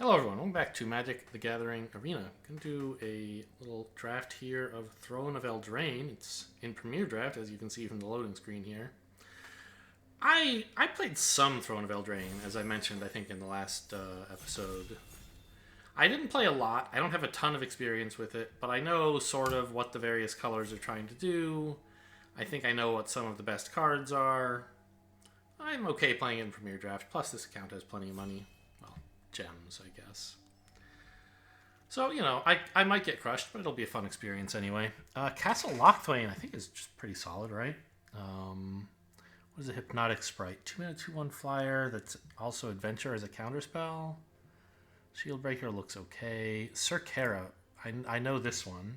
Hello everyone, welcome back to Magic the Gathering Arena. I'm going to do a little draft here of Throne of Eldraine. It's in Premier Draft, as you can see from the loading screen here. I played some Throne of Eldraine, as I mentioned, I think, in the last episode. I didn't play a lot. I don't have a ton of experience with it, but I know sort of what the various colors are trying to do. I think I know what some of the best cards are. I'm okay playing it in Premier Draft, plus this account has plenty of money. Gems, I guess. So, you know, I might get crushed, but it'll be a fun experience anyway. Castle Lochthwain, I think, is just pretty solid, right? What is a Hypnotic Sprite? 2-mana, 2/1 flyer that's also Adventure as a counterspell. Shieldbreaker looks okay. Circara, I know this one.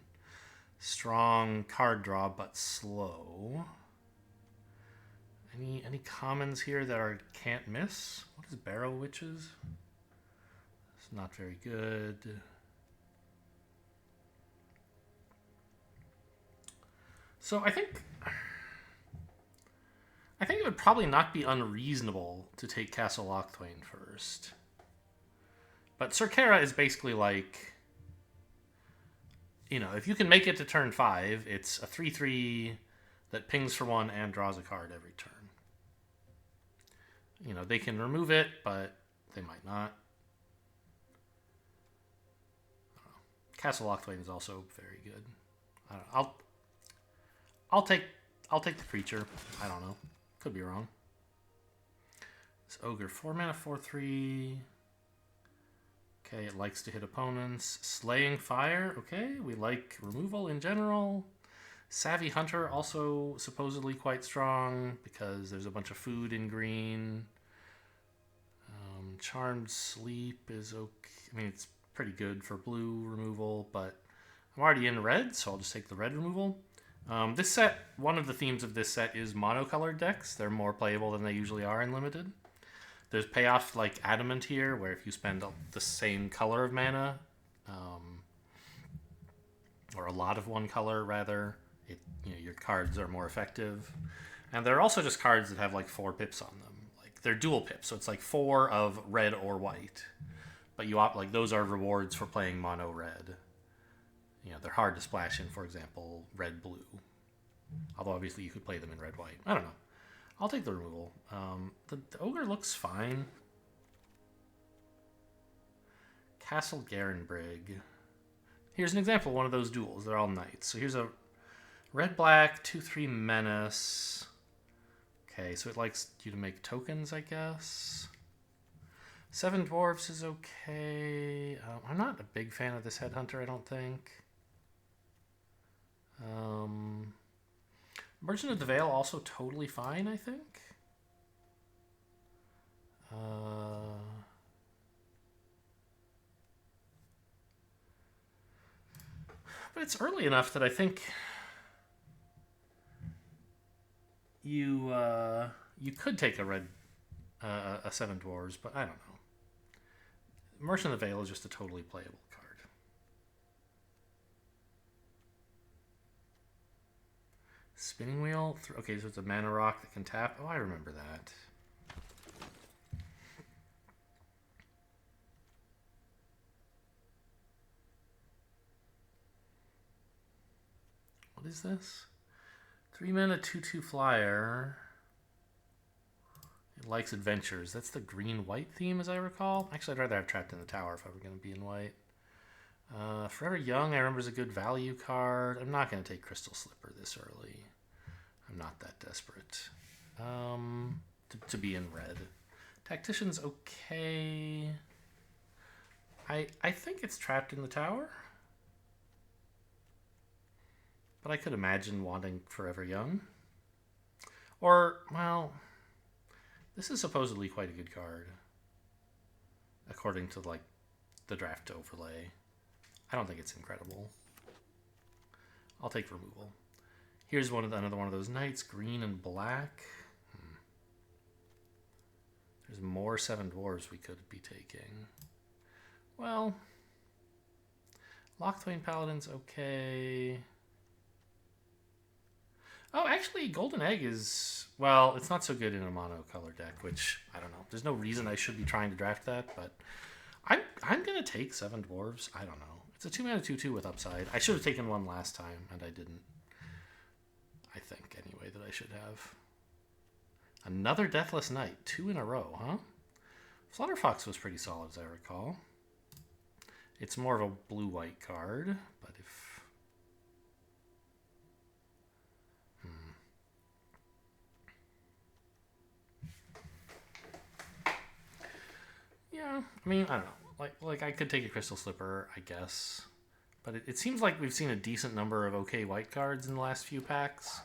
Strong card draw, but slow. Any commons here that are can't miss? What is Barrow Witches? Not very good. So I think it would probably not be unreasonable to take Castle Lochthwain first. But Circara is basically like, you know, if you can make it to turn 5, it's a 3/3 that pings for 1 and draws a card every turn. You know, they can remove it, but they might not. Castle Lochthwain is also very good. I don't know. I'll take the creature. I don't know. Could be wrong. This Ogre, 4-mana, 4/3. Okay, it likes to hit opponents. Slaying Fire. Okay, we like removal in general. Savvy Hunter, also supposedly quite strong because there's a bunch of food in green. Charmed Sleep is okay. I mean, it's pretty good for blue removal, but I'm already in red, so I'll just take the red removal. This set, one of the themes of this set is monocolored decks. They're more playable than they usually are in Limited. There's payoff like Adamant here, where if you spend the same color of mana, or a lot of one color rather, your cards are more effective. And they're also just cards that have like 4 pips on them. Like they're dual pips, so it's like 4 of red or white. But you opt, like, those are rewards for playing mono red. You know, they're hard to splash in, for example, red blue. Although obviously you could play them in red white. I don't know. I'll take the removal. The Ogre looks fine. Castle Garenbrig. Here's an example of one of those duels. They're all knights. So here's a red-black 2/3 menace. Okay, so it likes you to make tokens, I guess. 7 Dwarves is okay. I'm not a big fan of this Headhunter, I don't think. Merchant of the Veil also totally fine, I think. But it's early enough that I think you could take a red a 7 Dwarves, but I don't know. Merchant of the Veil is just a totally playable card. Spinning Wheel. Okay, so it's a mana rock that can tap. Oh, I remember that. What is this? 3-mana 2/2 flyer. It likes adventures. That's the green-white theme, as I recall. Actually, I'd rather have Trapped in the Tower if I were going to be in white. Forever Young, I remember, is a good value card. I'm not going to take Crystal Slipper this early. I'm not that desperate to be in red. Tactician's okay. I think it's Trapped in the Tower. But I could imagine wanting Forever Young. Or, well, this is supposedly quite a good card, according to like the draft overlay. I don't think it's incredible. I'll take removal. Here's another one of those knights, green and black. There's more 7 Dwarves we could be taking. Well, Lochthwain Paladin's okay. Oh, actually, Golden Egg is... Well, it's not so good in a mono color deck, which, I don't know. There's no reason I should be trying to draft that, but I'm gonna take 7 dwarves. I don't know. It's a 2-mana 2/2 with upside. I should have taken one last time, and I didn't. I think anyway that I should have. Another Deathless Knight, 2 in a row, huh? Flutterfox was pretty solid, as I recall. It's more of a blue-white card, but if... Yeah, I mean, I don't know. Like I could take a Crystal Slipper, I guess. But it seems like we've seen a decent number of okay white cards in the last few packs.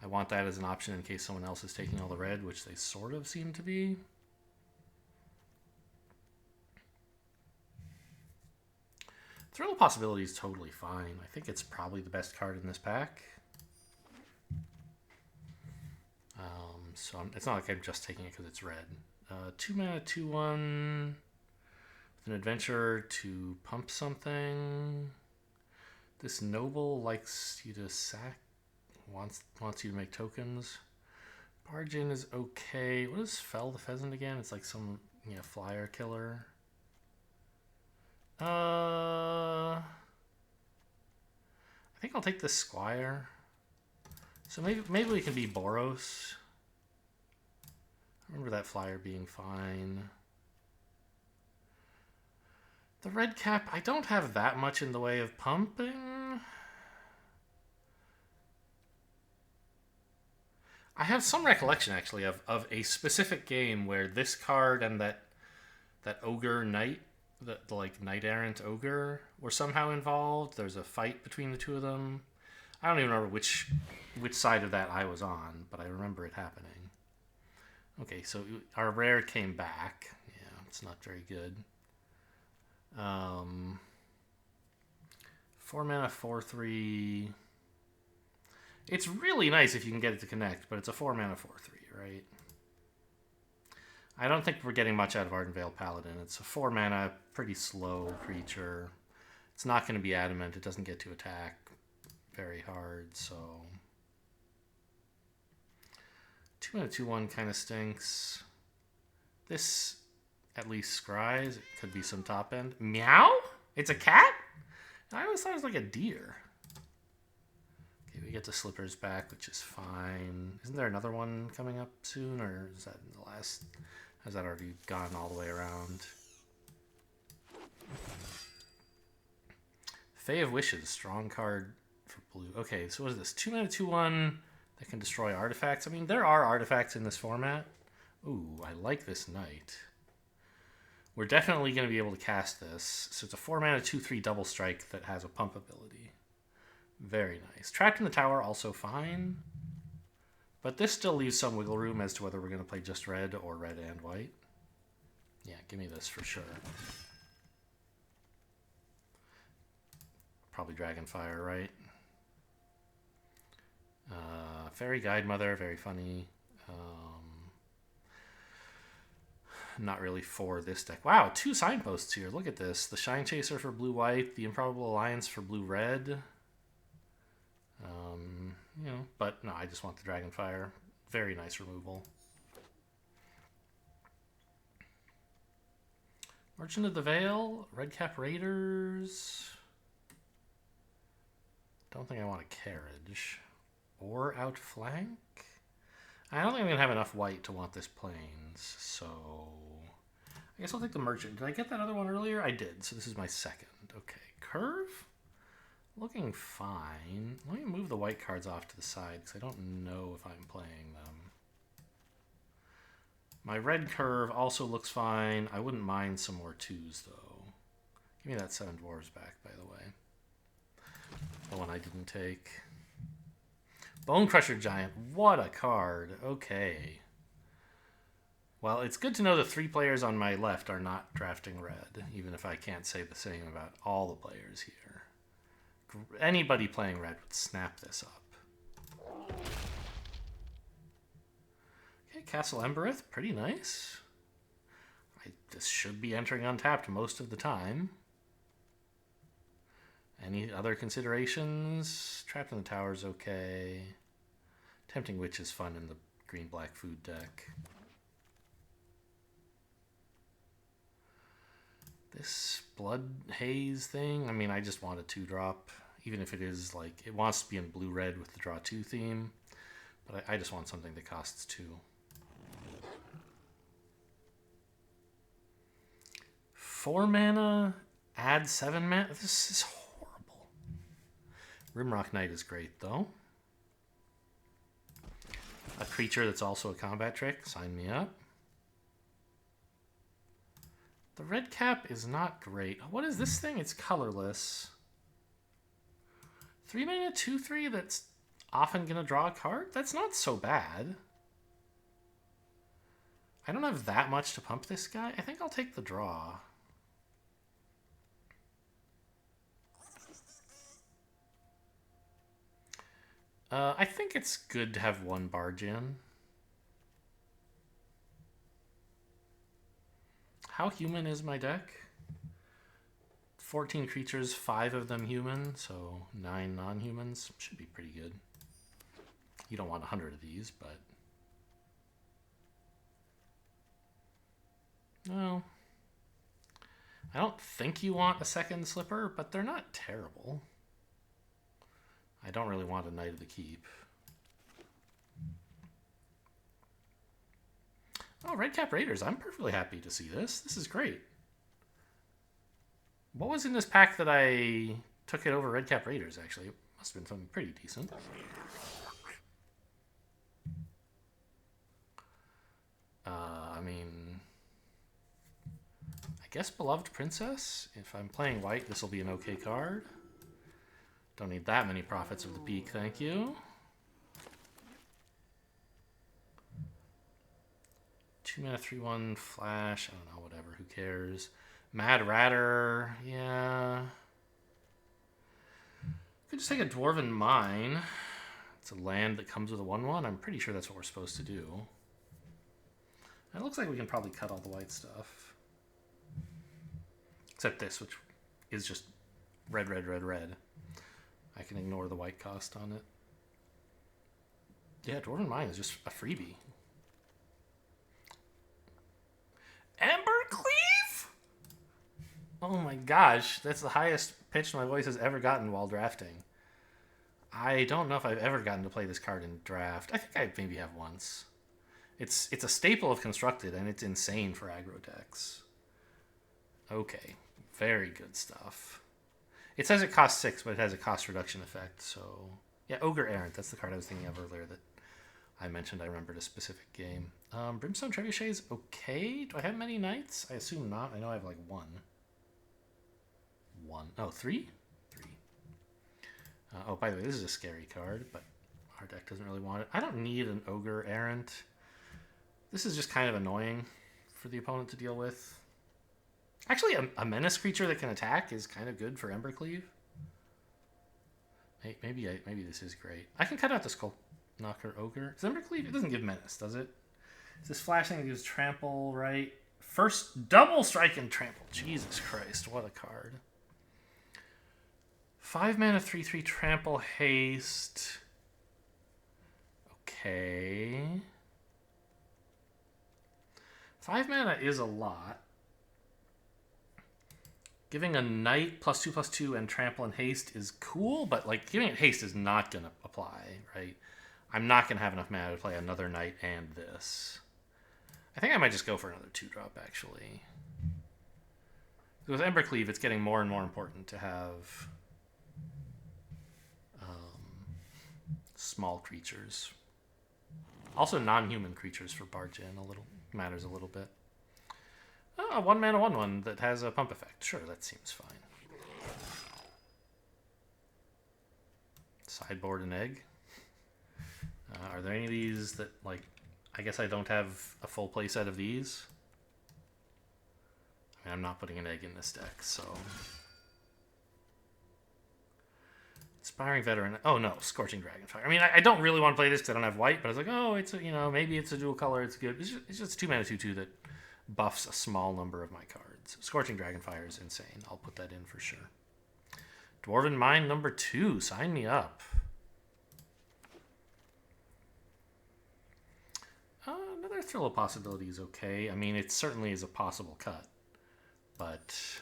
I want that as an option in case someone else is taking all the red, which they sort of seem to be. Thrill of Possibility is totally fine. I think it's probably the best card in this pack. So it's not like I'm just taking it because it's red. 2 mana, 2/1 with an adventure to pump something. This noble likes you to sack, wants you to make tokens. Barge in is okay. What is Fell the Pheasant again? It's like some flyer killer. I think I'll take the Squire. So maybe we can be Boros. I remember that flyer being fine. The red cap, I don't have that much in the way of pumping. I have some recollection actually of a specific game where this card and that ogre knight, the like knight errant ogre, were somehow involved. There's a fight between the two of them. I don't even remember which side of that I was on, but I remember it happening. Okay, so our rare came back. Yeah, it's not very good. 4 mana, 4/3. It's really nice if you can get it to connect, but it's a 4 mana, 4/3, right? I don't think we're getting much out of Ardenvale Paladin. It's a 4 mana, pretty slow creature. It's not going to be adamant. It doesn't get to attack very hard, so 2 mana 2/1 kind of stinks. This at least scries. It could be some top end. Meow? It's a cat? I always thought it was like a deer. Okay, we get the Slippers back, which is fine. Isn't there another one coming up soon, or is that the last? Has that already gone all the way around? Fae of Wishes, strong card for blue. Okay, so what is this? 2 mana 2/1 that can destroy artifacts. I mean, there are artifacts in this format. Ooh, I like this knight. We're definitely going to be able to cast this. So it's a 4 mana 2/3 double strike that has a pump ability. Very nice. Trapped in the Tower, also fine. But this still leaves some wiggle room as to whether we're going to play just red or red and white. Yeah, give me this for sure. Probably Dragonfire, right? Fairy Guide Mother, very funny. Not really for this deck. Wow, 2 signposts here. Look at this. The Shine Chaser for blue-white, the Improbable Alliance for blue-red. But no, I just want the Dragonfire. Very nice removal. Merchant of the Veil, Redcap Raiders. Don't think I want a Carriage. Or Outflank. I don't think I'm going to have enough white to want this Plains, so I guess I'll take the Merchant. Did I get that other one earlier? I did, so this is my second. Okay, Curve? Looking fine. Let me move the white cards off to the side because I don't know if I'm playing them. My red Curve also looks fine. I wouldn't mind some more 2s, though. Give me that 7 Dwarves back, by the way. The one I didn't take. Bone Crusher Giant. What a card. Okay. Well, it's good to know the 3 players on my left are not drafting red, even if I can't say the same about all the players here. Anybody playing red would snap this up. Okay, Castle Embereth. Pretty nice. This should be entering untapped most of the time. Any other considerations? Trapped in the Tower is okay. Tempting Witch is fun in the green-black food deck. This Blood Haze thing, I mean, I just want a 2-drop. Even if it is, like, it wants to be in blue-red with the draw 2 theme. But I just want something that costs 2. 4 mana, add 7 mana. This is horrible. Rimrock Knight is great, though. A creature that's also a combat trick. Sign me up. The red cap is not great. What is this thing? It's colorless. 3 mana, 2/3 that's often going to draw a card? That's not so bad. I don't have that much to pump this guy. I think I'll take the draw. I think it's good to have 1 barge in. How human is my deck? 14 creatures, 5 of them human, so 9 non-humans. Should be pretty good. You don't want 100 of these, but... well, I don't think you want a second slipper, but they're not terrible. I don't really want a Knight of the Keep. Oh, Red Cap Raiders. I'm perfectly happy to see this. This is great. What was in this pack that I took it over Red Cap Raiders, actually? It must have been something pretty decent. I mean... I guess Beloved Princess. If I'm playing white, this will be an okay card. Don't need that many Prophets of the Peak, thank you. 2 mana, 3/1 flash. I don't know, whatever. Who cares? Mad Ratter. Yeah. Could just take a Dwarven Mine. It's a land that comes with a 1/1. I'm pretty sure that's what we're supposed to do. It looks like we can probably cut all the white stuff. Except this, which is just red, red, red, red. I can ignore the white cost on it. Yeah, Dwarven Mine is just a freebie. Embercleave? Oh my gosh, that's the highest pitch my voice has ever gotten while drafting. I don't know if I've ever gotten to play this card in draft. I think I maybe have once. It's a staple of Constructed, and it's insane for aggro decks. Okay, very good stuff. It says it costs 6, but it has a cost reduction effect, so... yeah, Ogre Errant, that's the card I was thinking of earlier that I mentioned I remembered a specific game. Brimstone Trebuchet is okay. Do I have many knights? I assume not. I know I have like 1. 1. Oh, 3? 3. Oh, by the way, this is a scary card, but our deck doesn't really want it. I don't need an Ogre Errant. This is just kind of annoying for the opponent to deal with. Actually, a menace creature that can attack is kind of good for Embercleave. Maybe this is great. I can cut out the Skull Knocker Ogre. Does Embercleave? It doesn't give menace, does it? It's this flashing that gives trample, right? First double strike and trample. Jesus Christ, what a card. 5 mana, 3/3 trample haste. Okay. 5 mana is a lot. Giving a knight +2/+2 and trample and haste is cool, but like giving it haste is not going to apply, right? I'm not going to have enough mana to play another knight and this. I think I might just go for another 2-drop, actually. With Embercleave, it's getting more and more important to have small creatures. Also non-human creatures for barge in matters a little bit. Oh, 1 mana 1/1 that has a pump effect. Sure, that seems fine. Sideboard an egg. Are there any of these that, like, I guess I don't have a full play set of these? I mean, I'm not putting an egg in this deck, so... Inspiring Veteran. Oh, no, Scorching Dragonfire. I mean, I don't really want to play this because I don't have white, but I was like, oh, it's a, maybe it's a dual color, it's good. It's just 2 mana 2/2 that buffs a small number of my cards. Scorching Dragonfire is insane. I'll put that in for sure. Dwarven Mine number 2. Sign me up. Another Thrill of Possibility is okay. I mean, it certainly is a possible cut. But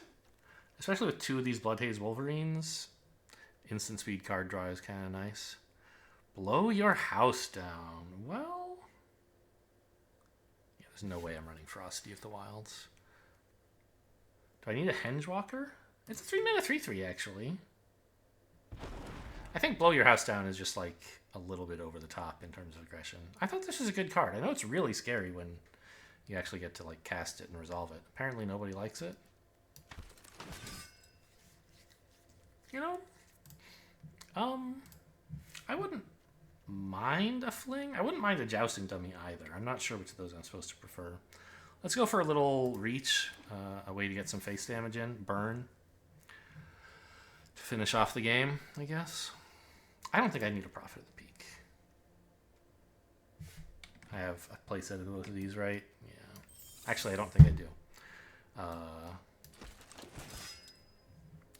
Especially with 2 of these Bloodhaze Wolverines. Instant speed card draw is kind of nice. Blow your house down. Well, yeah, there's no way I'm running Frosty of the Wilds. Do I need a Hengewalker? It's a 3-mana 3/3 actually. I think Blow Your House Down is just like a little bit over the top in terms of aggression. I thought this was a good card. I know it's really scary when you actually get to like cast it and resolve it. Apparently nobody likes it. You know, I wouldn't mind a Fling. I wouldn't mind a Jousting Dummy either. I'm not sure which of those I'm supposed to prefer. Let's go for a little Reach, a way to get some face damage in. Burn. To finish off the game, I guess. I don't think I need a Prophet of the Peak. I have a playset of both of these, right? Yeah. Actually, I don't think I do.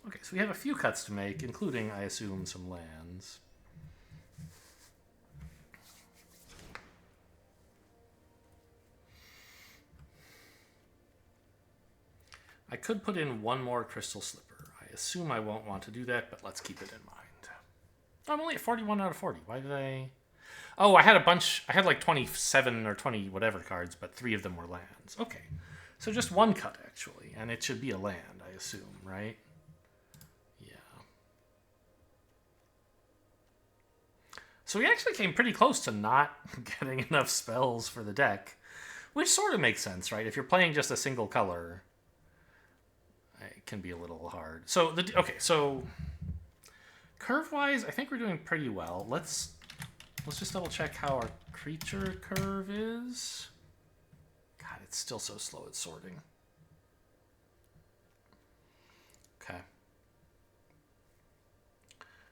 Okay, so we have a few cuts to make, including, I assume, some lands. I could put in one more Crystal Slipper. I assume I won't want to do that, but let's keep it in mind. I'm only at 41 out of 40. Why did I... Oh, I had a bunch... I had like 27 or 20 whatever cards, but 3 of them were lands. Okay. So just one cut, actually. And it should be a land, I assume, right? Yeah. So we actually came pretty close to not getting enough spells for the deck, which sort of makes sense, right? If you're playing just a single color, it can be a little hard. So, okay, so... Curve-wise, I think we're doing pretty well. Let's just double-check how our creature curve is. God, it's still so slow at sorting. Okay.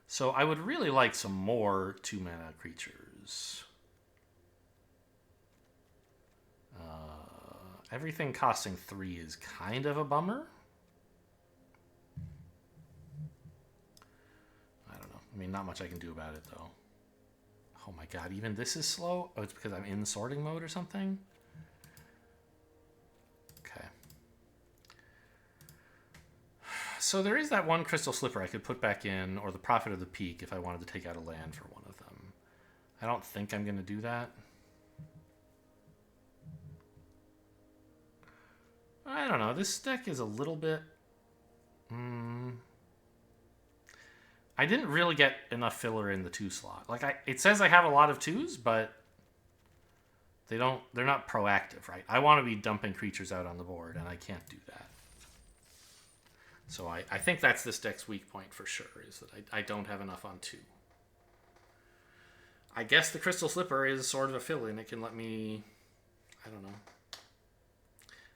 So I would really like some more 2-mana creatures. Everything costing 3 is kind of a bummer. I mean, not much I can do about it, though. Oh my god, even this is slow? Oh, it's because I'm in sorting mode or something? Okay. So there is that one Crystal Slipper I could put back in, or the Prophet of the Peak if I wanted to take out a land for one of them. I don't think I'm going to do that. I don't know. This deck is a little bit... I didn't really get enough filler in the 2 slot. Like it says I have a lot of 2s, but they're not proactive, right? I want to be dumping creatures out on the board, and I can't do that. So I think that's this deck's weak point for sure, is that I don't have enough on 2. I guess the Crystal Slipper is sort of a fill-in. It can let me, I don't know.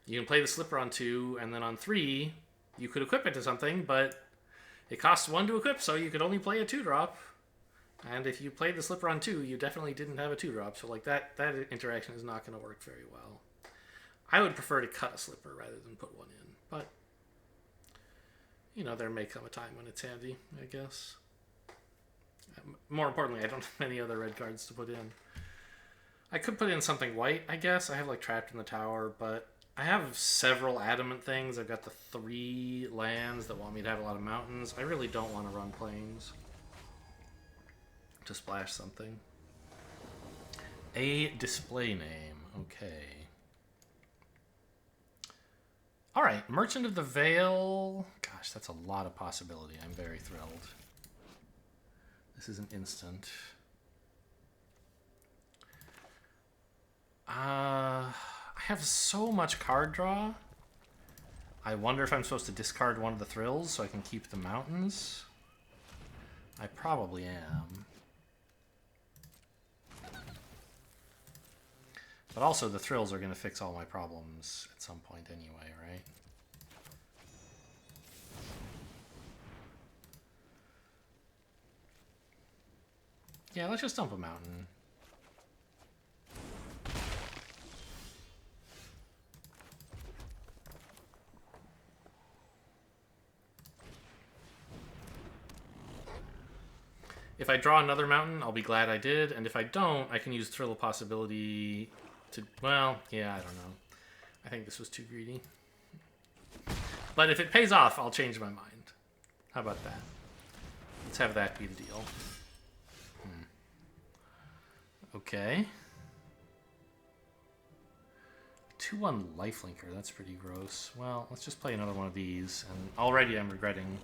You can play the Slipper on 2, and then on 3, you could equip it to something, but it costs 1 to equip, so you could only play a 2-drop. And if you played the Slipper on 2, you definitely didn't have a 2-drop. So like that interaction is not going to work very well. I would prefer to cut a Slipper rather than put one in. But, you know, there may come a time when it's handy, I guess. More importantly, I don't have any other red cards to put in. I could put in something white, I guess. I have like Trapped in the Tower, but I have several adamant things. I've got the 3 lands that want me to have a lot of mountains. I really don't want to run plains to splash something. A display name. Okay. All right. Merchant of the Veil. Gosh, that's a lot of possibility. I'm very thrilled. This is an instant. I have so much card draw. I wonder if I'm supposed to discard one of the thrills so I can keep the mountains. I probably am. But also the thrills are going to fix all my problems at some point anyway, right? Yeah, let's just dump a mountain. If I draw another mountain, I'll be glad I did, and if I don't, I can use Thrill of Possibility to... Well, yeah, I don't know. I think this was too greedy. But if it pays off, I'll change my mind. How about that? Let's have that be the deal. Okay. 2-1 lifelinker, that's pretty gross. Well, let's just play another one of these, and already I'm regretting.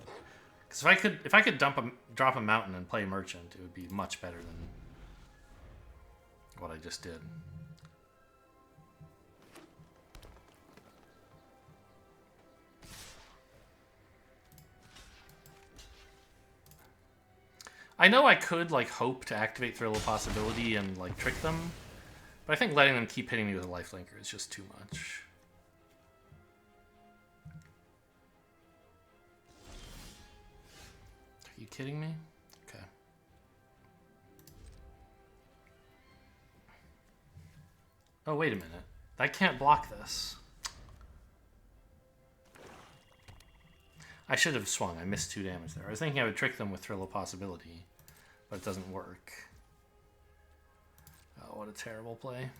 Because if I could drop a mountain and play merchant, it would be much better than what I just did. I know I could, like, hope to activate Thrill of Possibility and, like, trick them, but I think letting them keep hitting me with a lifelinker is just too much. Are you kidding me? Okay. Oh, wait a minute. I can't block this. I should have swung. I missed 2 damage there. I was thinking I would trick them with Thrill of Possibility, but it doesn't work. Oh, what a terrible play.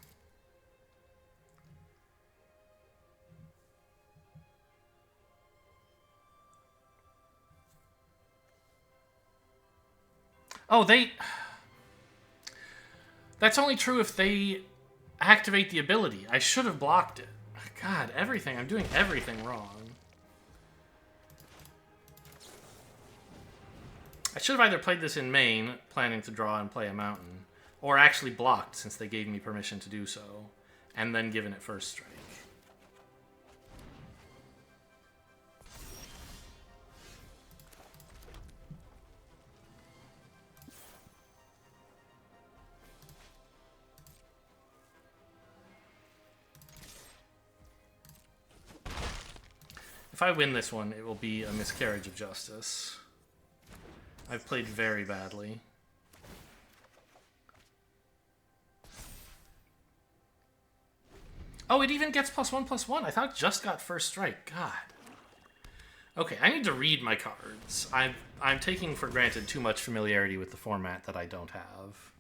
Oh, that's only true if they activate the ability. I should have blocked it. God, everything. I'm doing everything wrong. I should have either played this in main, planning to draw and play a mountain, or actually blocked, since they gave me permission to do so, and then given it first strike. If I win this one, it will be a miscarriage of justice. I've played very badly. Oh, it even gets +1/+1. I thought it just got first strike. God. Okay, I need to read my cards. I'm taking for granted too much familiarity with the format that I don't have.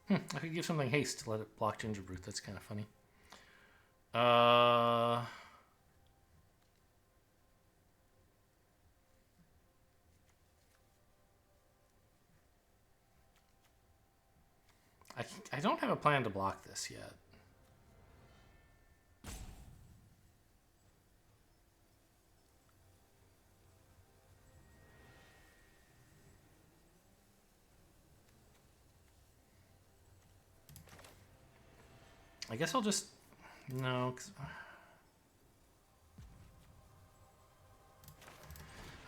I could give something haste to let it block Gingerbrute. That's kind of funny. I don't have a plan to block this yet. I guess I'll just... No, 'cause...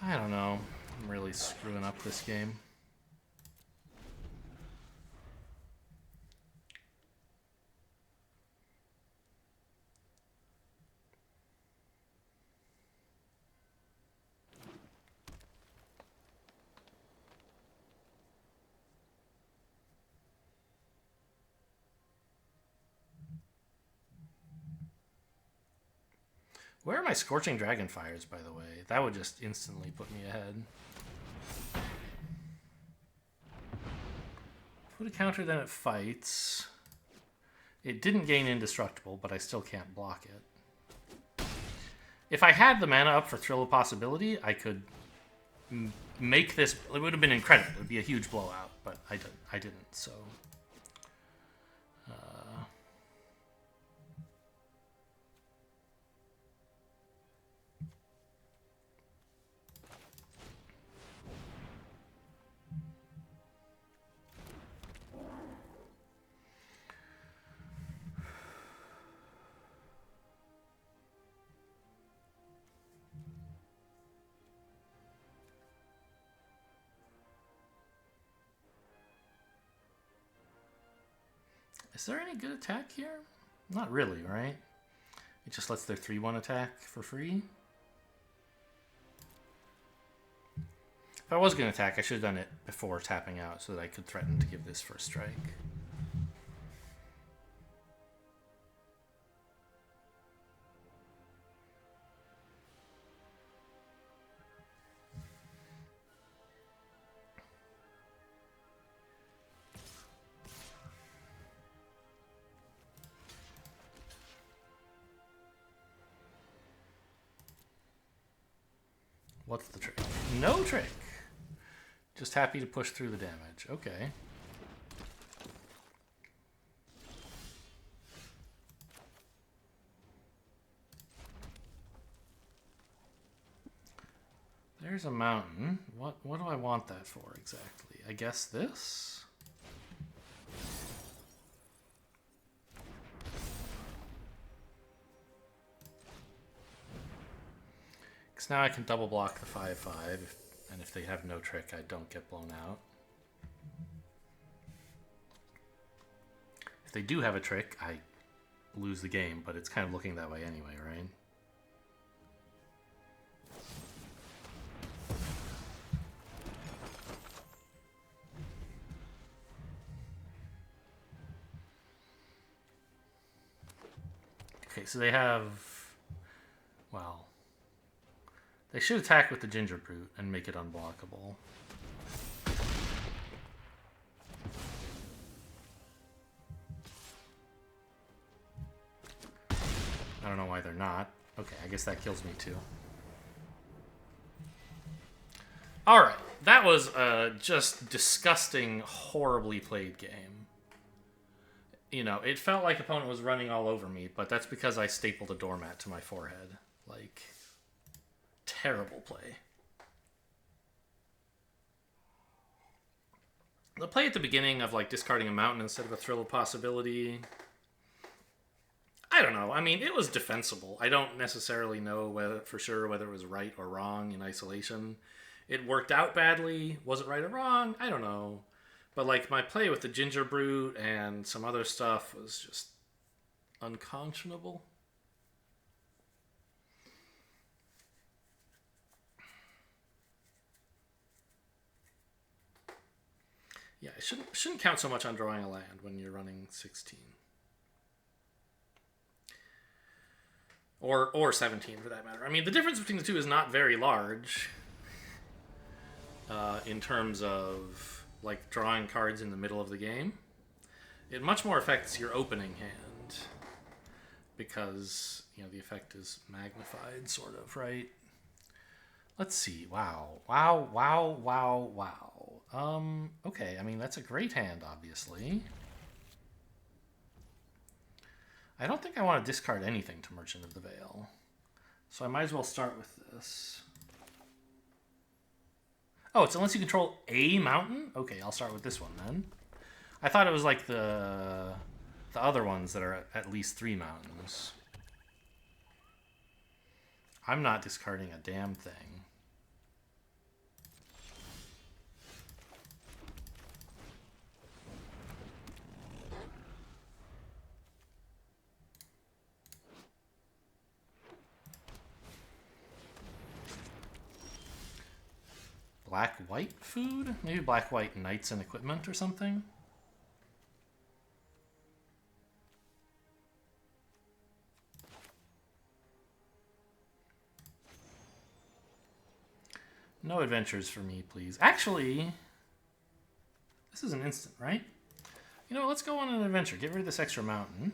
I don't know. I'm really screwing up this game. Where are my Scorching Dragonfires, by the way? That would just instantly put me ahead. Put a counter, then it fights. It didn't gain Indestructible, but I still can't block it. If I had the mana up for Thrill of Possibility, I could make this... It would have been incredible. It would be a huge blowout, but I didn't, so... Is there any good attack here? Not really, right? It just lets their 3/1 attack for free. If I was going to attack, I should have done it before tapping out so that I could threaten to give this first strike. What's the trick? No trick. Just happy to push through the damage. Okay. There's a mountain. What do I want that for exactly? I guess this? Because now I can double block the 5/5, and if they have no trick, I don't get blown out. If they do have a trick, I lose the game, but it's kind of looking that way anyway, right? Okay, so they have... Well... They should attack with the Ginger Brute and make it unblockable. I don't know why they're not. Okay, I guess that kills me too. Alright, that was a just disgusting, horribly played game. You know, it felt like the opponent was running all over me, but that's because I stapled a doormat to my forehead. Like... Terrible play. The play at the beginning of like discarding a mountain instead of a Thrill of Possibility, I don't know. I mean, it was defensible. I don't necessarily know whether for sure whether it was right or wrong in isolation. It worked out badly. Was it right or wrong? I don't know. But like my play with the Ginger Brute and some other stuff was just unconscionable. Yeah, it shouldn't count so much on drawing a land when you're running 16. Or 17 for that matter. I mean, the difference between the two is not very large in terms of like drawing cards in the middle of the game. It much more affects your opening hand because, you know, the effect is magnified sort of, right? Let's see. Wow. Okay, I mean, that's a great hand, obviously. I don't think I want to discard anything to Merchant of the Veil. So I might as well start with this. Oh, it's unless you control a mountain? Okay, I'll start with this one then. I thought it was like the other ones that are at least 3 mountains. I'm not discarding a damn thing. Black-white food? Maybe black-white knights and equipment or something? No adventures for me, please. Actually, this is an instant, right? You know, let's go on an adventure. Get rid of this extra mountain.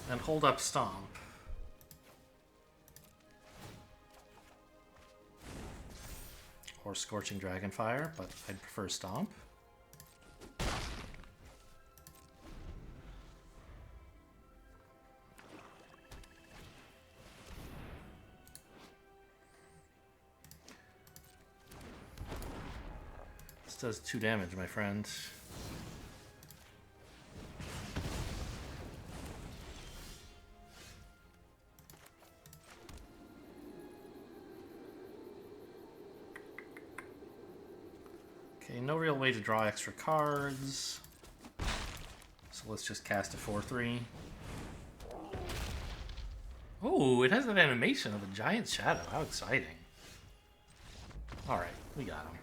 And hold up Stomp. Or Scorching Dragonfire, but I'd prefer Stomp. This does 2 damage, my friend. Okay, no real way to draw extra cards. So let's just cast a 4/3. Oh, it has that animation of a giant shadow. How exciting. Alright, we got him.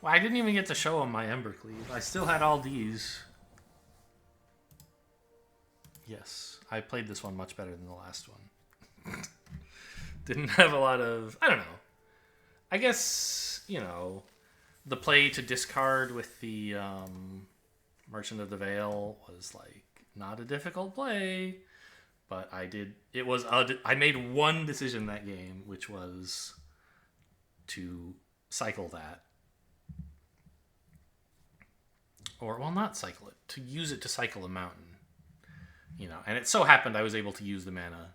Well, I didn't even get to show him my Embercleave. I still had all these. Yes, I played this one much better than the last one. Didn't have a lot of... I don't know. I guess, you know, the play to discard with the Merchant of the Veil was, like, Not a difficult play, but I did. It was. I made one decision that game, which was to cycle that. Or, well, not cycle it. To use it to cycle a mountain. You know, and it so happened I was able to use the mana,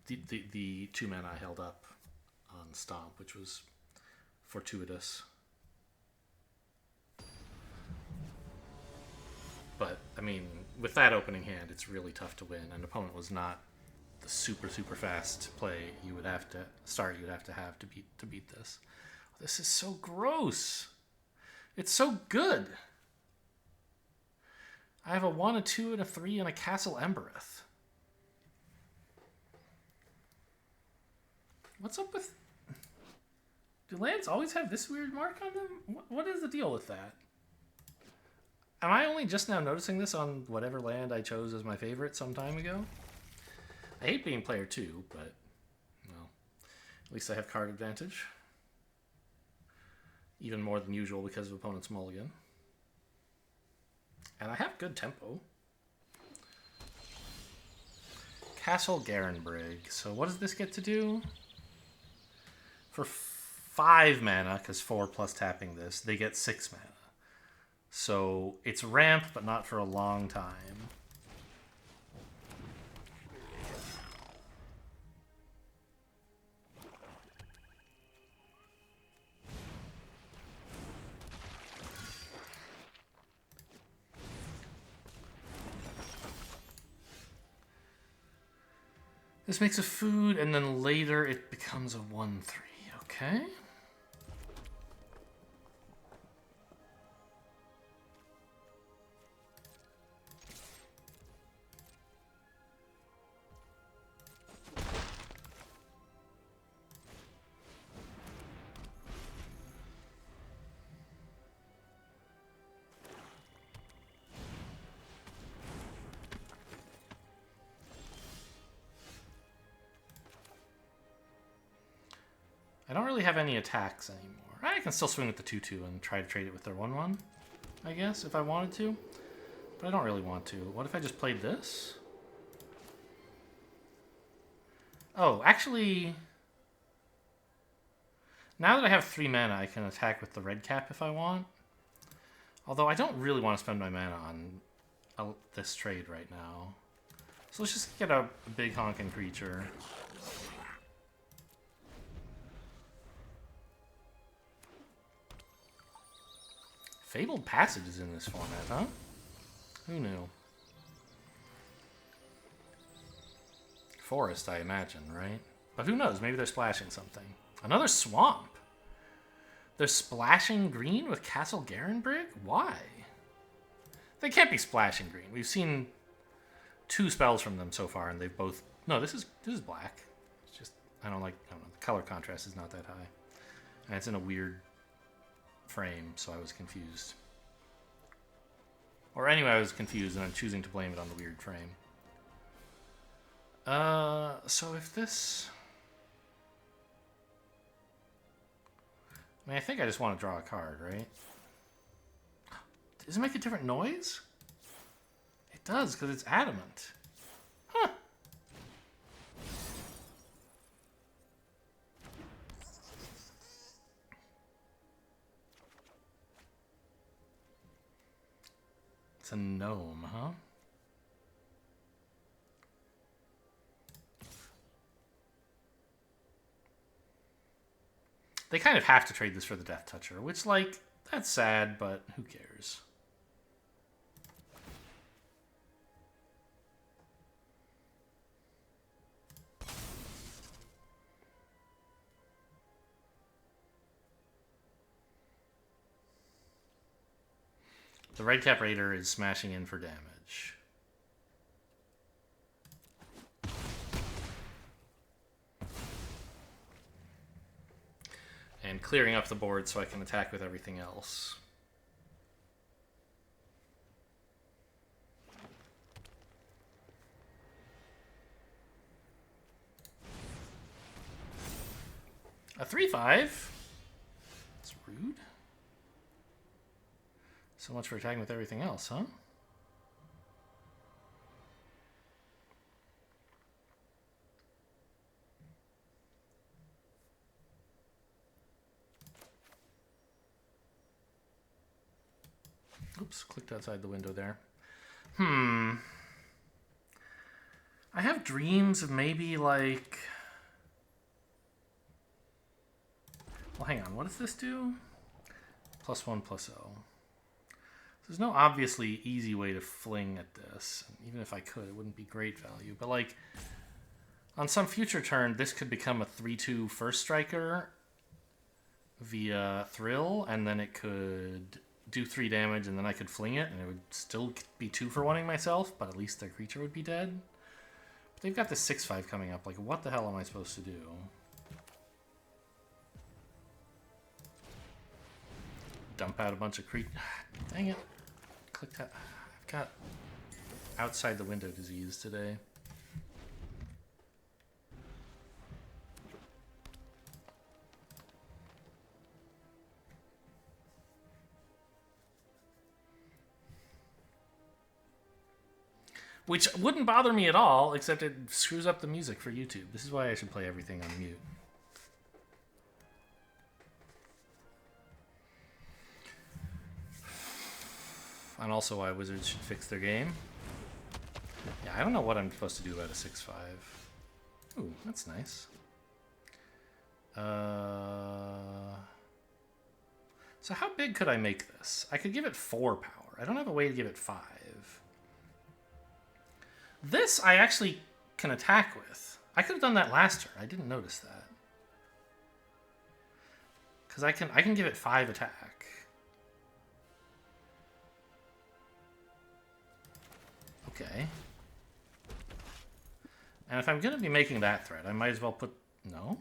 the 2 mana I held up on Stomp, which was fortuitous. But, I mean, with that opening hand, it's really tough to win. An opponent was not the super, super fast play you would have to have to beat this. This is so gross. It's so good. I have a 1, a 2, and a 3, and a Castle Embereth. What's up with... Do lands always have this weird mark on them? What is the deal with that? Am I only just now noticing this on whatever land I chose as my favorite some time ago? I hate being player 2, but... well, at least I have card advantage. Even more than usual because of opponent's mulligan. And I have good tempo. Castle Garenbrig. So what does this get to do? For 5 mana, because 4 plus tapping this, they get 6 mana. So it's ramp, but not for a long time. This makes a food, and then later it becomes a 1/3. Okay. I don't really have any attacks anymore. I can still swing with the 2/2 and try to trade it with their 1/1, I guess, if I wanted to. But I don't really want to. What if I just played this? Oh, actually... now that I have 3 mana, I can attack with the red cap if I want. Although I don't really want to spend my mana on this trade right now. So let's just get a big honking creature. Fabled Passage is in this format, huh? Who knew? Forest, I imagine, right? But who knows? Maybe they're splashing something. Another swamp. They're splashing green with Castle Garenbrig? Why? They can't be splashing green. We've seen 2 spells from them so far, and they've both... no, this is black. It's just I don't know. The color contrast is not that high, and it's in a weird frame, so I was confused. Or anyway, I was confused, and I'm choosing to blame it on the weird frame. So if this... I mean, I think I just want to draw a card, right? Does it make a different noise? It does, because it's adamant. Huh. It's a gnome, huh? They kind of have to trade this for the Death Toucher, which, like, that's sad, but who cares? The Red Cap Raider is smashing in for damage. And clearing up the board so I can attack with everything else. A 3/5? That's rude. So much for attacking with everything else, huh? Oops, clicked outside the window there. I have dreams of maybe like... Well, hang on. What does this do? +1/+0. There's no obviously easy way to fling at this. Even if I could, it wouldn't be great value. But like, on some future turn, this could become a 3/2 first striker via Thrill, and then it could do 3 damage, and then I could fling it, and it would still be 2 for 1ing myself, but at least their creature would be dead. But they've got this 6/5 coming up. Like, what the hell am I supposed to do? Dump out a bunch of creatures. Dang it. Clicked out. I've got outside the window disease today. Which wouldn't bother me at all, except it screws up the music for YouTube. This is why I should play everything on mute. And also why Wizards should fix their game. Yeah, I don't know what I'm supposed to do about a 6/5. Ooh, that's nice. So how big could I make this? I could give it 4 power. I don't have a way to give it 5. This I actually can attack with. I could have done that last turn. I didn't notice that. Because I can give it 5 attack. Okay. And if I'm going to be making that threat, I might as well put... No?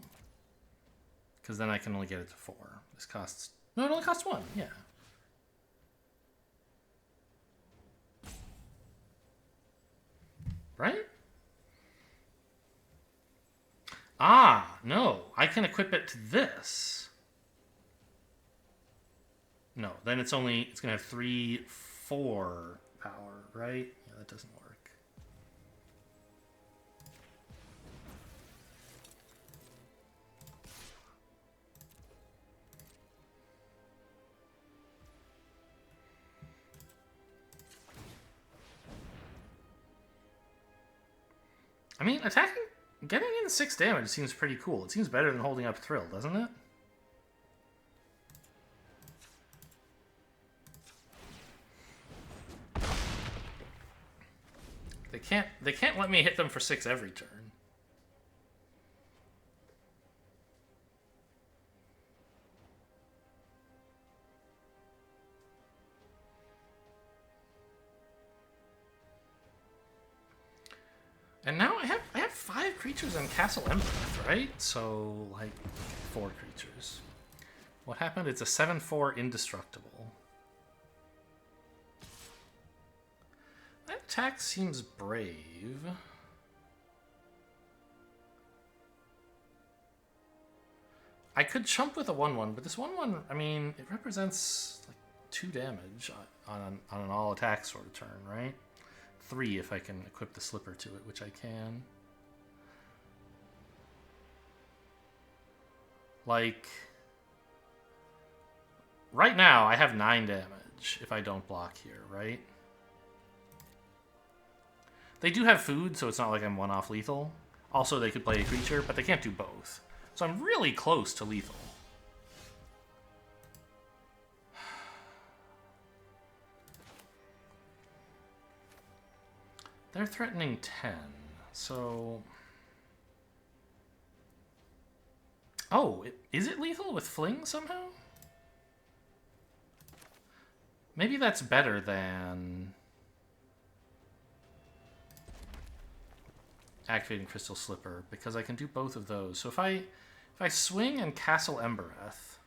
Because then I can only get it to 4. This costs... No, it only costs 1. Yeah. Right? Ah, no. I can equip it to this. No, then it's going to have 3, 4 power, right? Yeah, that doesn't work. I mean, getting in 6 damage seems pretty cool. It seems better than holding up Thrill, doesn't it? They can't let me hit them for 6 every turn. And now I have 5 creatures on Castle Embereth, right? So like 4 creatures. What happened? It's a 7/4 indestructible. That attack seems brave. I could chump with a 1/1, but this 1/1, I mean, it represents like 2 damage on an all attack sort of turn, right? 3 if I can equip the slipper to it, which I can. Like, right now I have 9 damage if I don't block here, right? They do have food, so it's not like I'm one-off lethal. Also, they could play a creature, but they can't do both. So I'm really close to lethal. They're threatening 10, so... Oh, is it lethal with Fling somehow? Maybe that's better than... activating Crystal Slipper, because I can do both of those. So if I swing and Castle Embereth,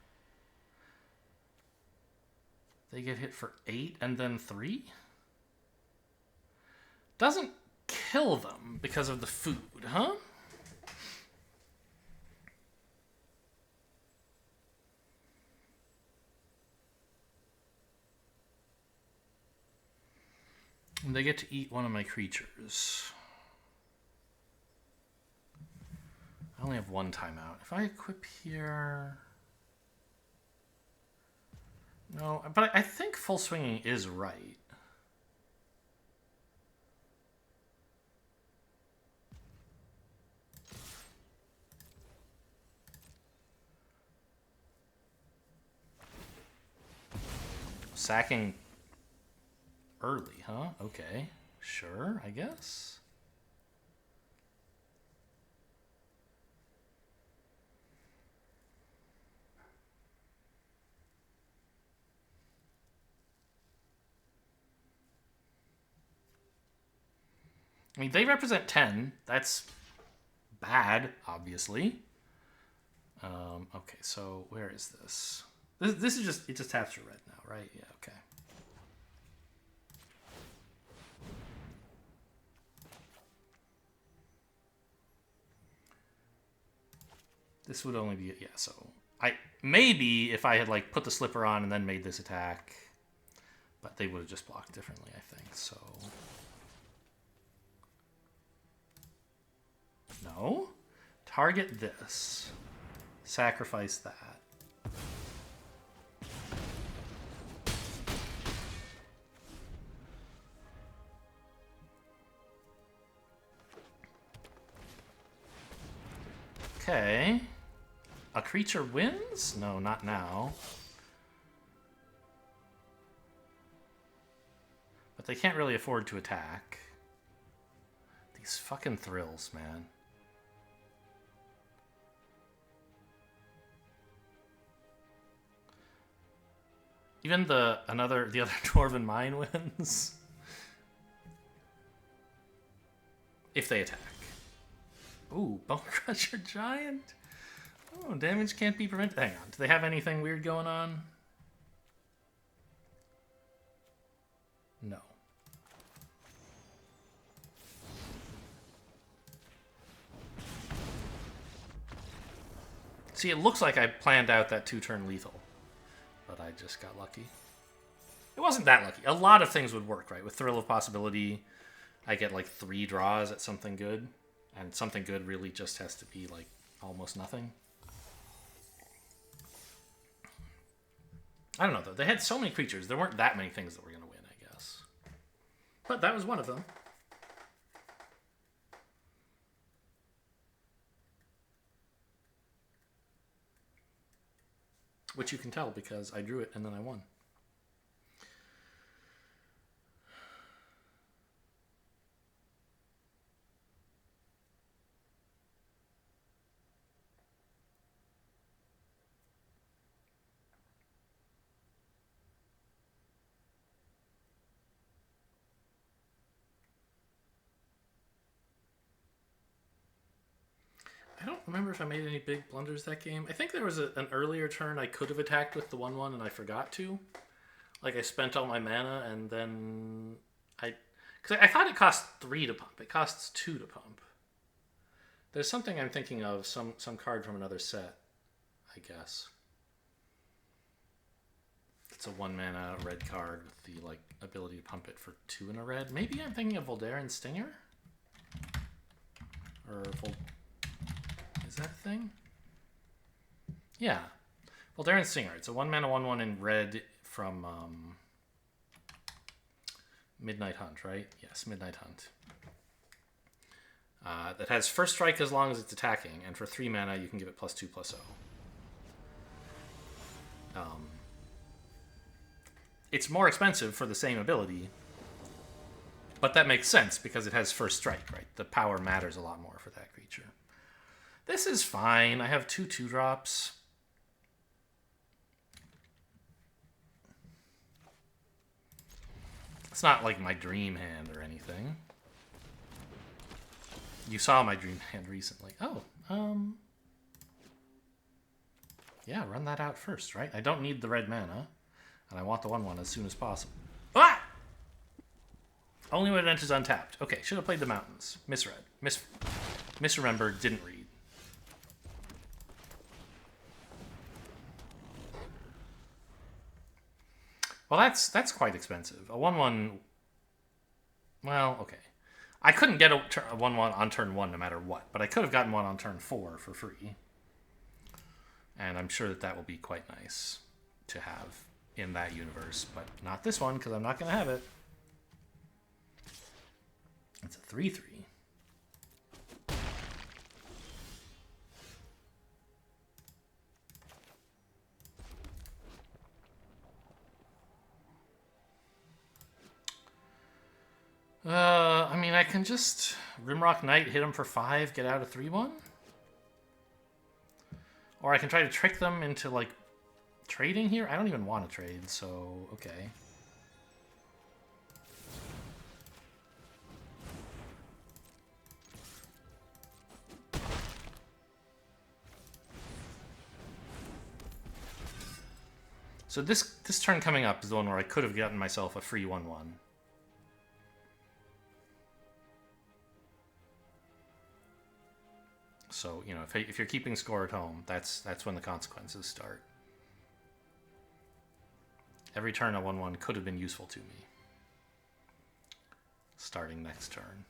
they get hit for 8 and then 3? Doesn't kill them because of the food, huh? And they get to eat one of my creatures. I only have 1 timeout. If I equip here... No, but I think full swinging is right. Sacking early, huh? Okay. Sure, I guess. I mean, they represent 10. That's bad, obviously. Okay, so where is this? This is just, it just taps for red now, right? Yeah, okay. This would only be, yeah, so maybe if I had like put the slipper on and then made this attack, but they would have just blocked differently, I think, so. No. Target this. Sacrifice that. Okay. A creature wins? No, not now. But they can't really afford to attack. These fucking thrills, man. Even the other Dwarven Mine wins. If they attack. Ooh, Bone Crusher Giant? Oh, damage can't be prevented. Hang on, do they have anything weird going on? No. See, it looks like I planned out that 2-turn lethal. But I just got lucky. It wasn't that lucky. A lot of things would work, right? With Thrill of Possibility, I get like 3 draws at something good. And something good really just has to be like almost nothing. I don't know, though. They had so many creatures. There weren't that many things that were going to win, I guess. But that was one of them. Which you can tell because I drew it and then I won. I don't remember if I made any big blunders that game. I think there was an earlier turn I could have attacked with the 1/1 and I forgot to. Like I spent all my mana and then because I thought it cost 3 to pump. It costs 2 to pump. There's something I'm thinking of, some card from another set, I guess. It's a 1-mana red card with the like ability to pump it for 2 in a red. Maybe I'm thinking of Voldaren Stinger? Or is that a thing? Yeah. Voldaren Stinger. It's a 1-mana 1/1 in red from Midnight Hunt, right? Yes, Midnight Hunt. That has first strike as long as it's attacking, and for 3 mana you can give it +2/+0. It's more expensive for the same ability, but that makes sense because it has first strike, right? The power matters a lot more for that creature. This is fine. I have 2 2-drops. It's not like my dream hand or anything. You saw my dream hand recently. Oh, yeah, run that out first, right? I don't need the red mana, and I want the 1/1 as soon as possible. Ah! Only when it enters untapped. Okay, should have played the mountains. Misread. Misremembered, didn't read. Well, that's quite expensive. A 1/1... Well, okay. I couldn't get a 1/1 on turn 1 no matter what, but I could have gotten one on turn 4 for free. And I'm sure that will be quite nice to have in that universe, but not this one because I'm not going to have it. It's a 3/3. I mean, I can just Rimrock Knight, hit him for 5, get out a 3/1. Or I can try to trick them into, like, trading here. I don't even want to trade, so okay. So this turn coming up is the one where I could have gotten myself a free 1/1. So, you know, if you're keeping score at home, that's when the consequences start. Every turn a 1/1 could have been useful to me. Starting next turn.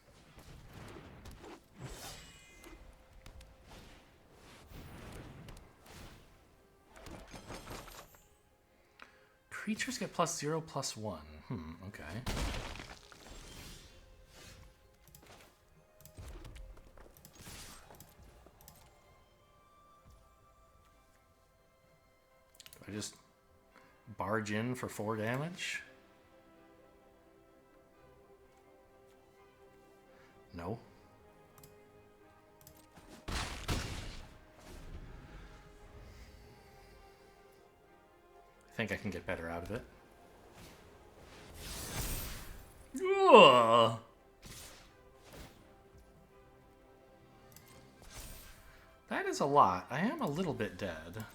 Creatures get +0/+1. Okay. I just barge in for 4 damage? No. I think I can get better out of it. Ugh. That is a lot. I am a little bit dead.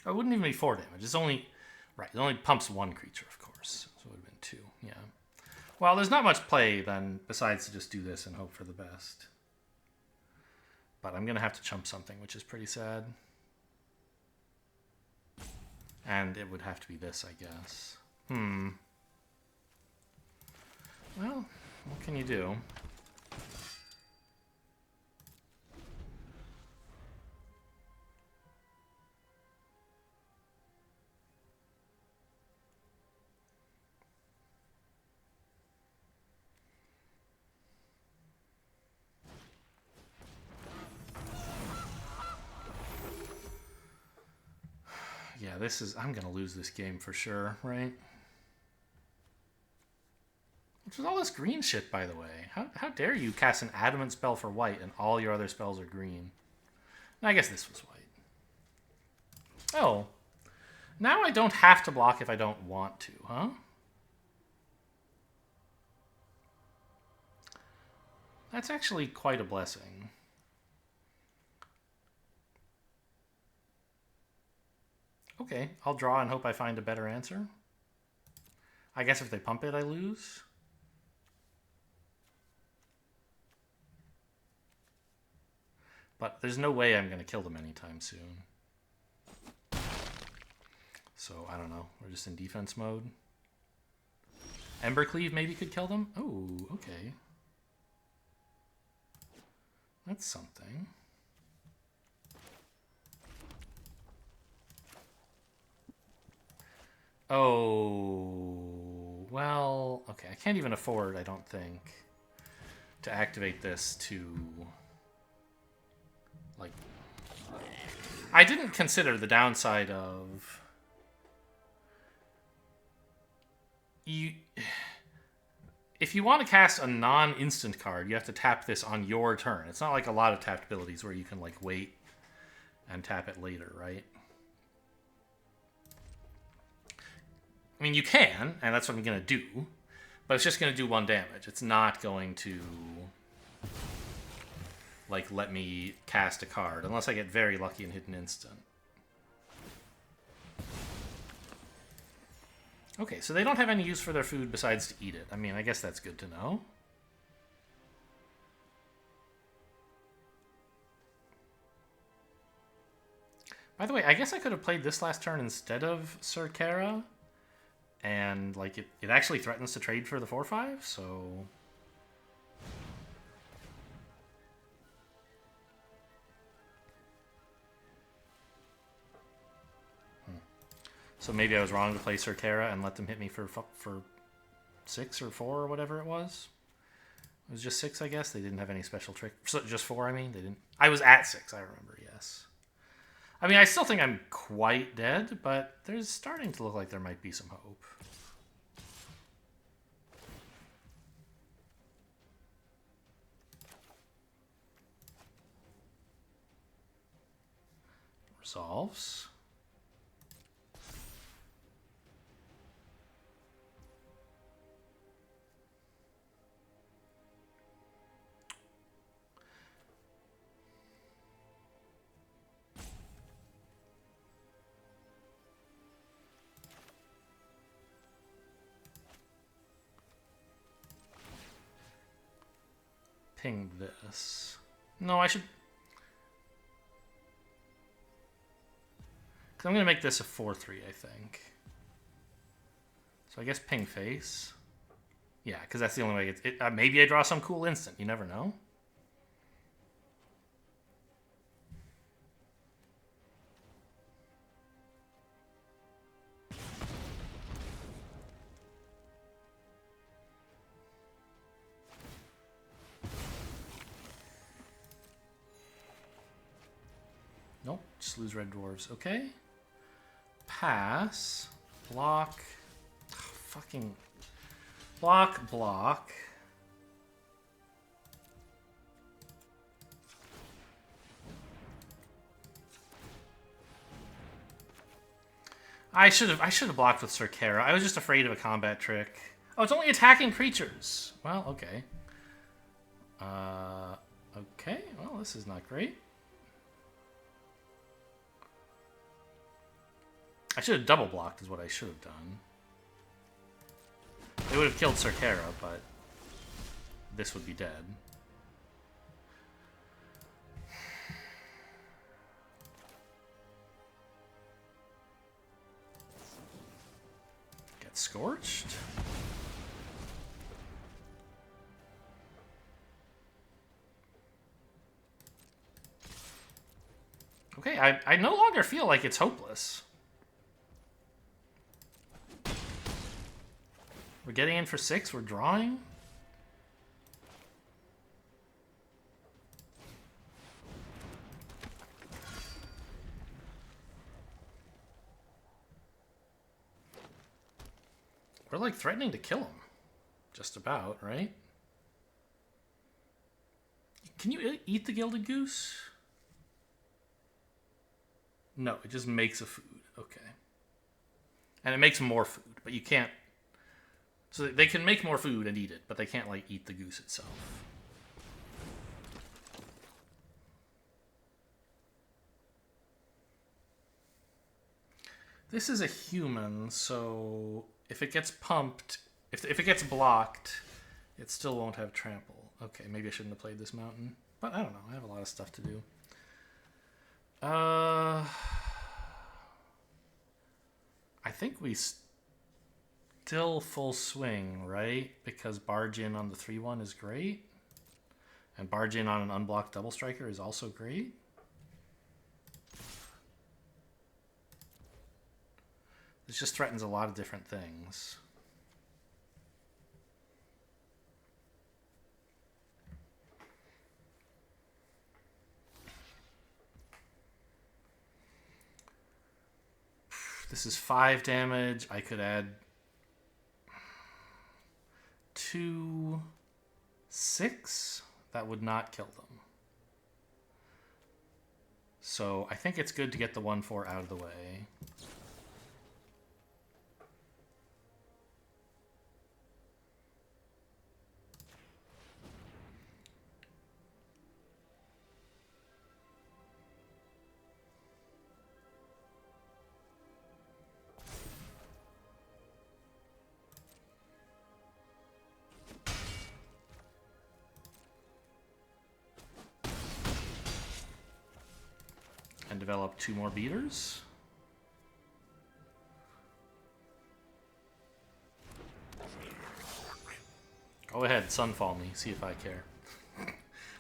It wouldn't even be 4 damage. It's only... Right, it only pumps 1 creature, of course. So it would have been 2, yeah. Well, there's not much play, then, besides to just do this and hope for the best. But I'm going to have to chump something, which is pretty sad. And it would have to be this, I guess. Well, what can you do? Yeah, this is... I'm going to lose this game for sure, right? Which is all this green shit, by the way. How dare you cast an adamant spell for white and all your other spells are green? I guess this was white. Oh. Now I don't have to block if I don't want to, huh? That's actually quite a blessing. Okay, I'll draw and hope I find a better answer. I guess if they pump it, I lose. But there's no way I'm going to kill them anytime soon. So, I don't know. We're just in defense mode. Embercleave maybe could kill them? Oh, okay. That's something. Oh, well, okay. I can't even afford, I don't think, to activate this to, like... I didn't consider the downside of... If you want to cast a non-instant card, you have to tap this on your turn. It's not like a lot of tapped abilities where you can, like, wait and tap it later, right? I mean, you can, and that's what I'm going to do, but it's just going to do 1 damage. It's not going to, like, let me cast a card, unless I get very lucky and hit an instant. Okay, so they don't have any use for their food besides to eat it. I mean, I guess that's good to know. By the way, I guess I could have played this last turn instead of Sir Kara. And, like, it actually threatens to trade for the 4/5, so... So maybe I was wrong to play Sir Kara and let them hit me for 6 or 4 or whatever it was. It was just 6, I guess. They didn't have any special trick. So just 4, I mean. They didn't. I was at 6, I remember, yes. I mean, I still think I'm quite dead, but there's starting to look like there might be some hope. Resolves. Ping this. No, I should... Because I'm going to make this a 4/3, I think. So I guess ping face. Yeah, because that's the only way maybe I draw some cool instant. You never know. Nope, just lose red dwarves. Okay. Pass. Block. Fucking... Block, block. I should have blocked with Sir Kara. I was just afraid of a combat trick. Oh, it's only attacking creatures. Well, okay. Okay. Well, this is not great. I should have double blocked is what I should have done. They would have killed Sir Kara, but this would be dead. Get scorched. Okay, I no longer feel like it's hopeless. We're getting in for 6. We're drawing. We're like threatening to kill him. Just about, right? Can you eat the Gilded Goose? No, it just makes a food. Okay. And it makes more food, but you can't... So they can make more food and eat it, but they can't, like, eat the goose itself. This is a human, so if it gets pumped, if it gets blocked, it still won't have trample. Okay, maybe I shouldn't have played this mountain. But I don't know, I have a lot of stuff to do. I think we still full swing, right? Because barge in on the 3/1 is great. And barge in on an unblocked double striker is also great. This just threatens a lot of different things. This is 5 damage. I could add 2, 6. That would not kill them. So I think it's good to get the 1/4 out of the way. And develop 2 more beaters. Go ahead, Sunfall me. See if I care.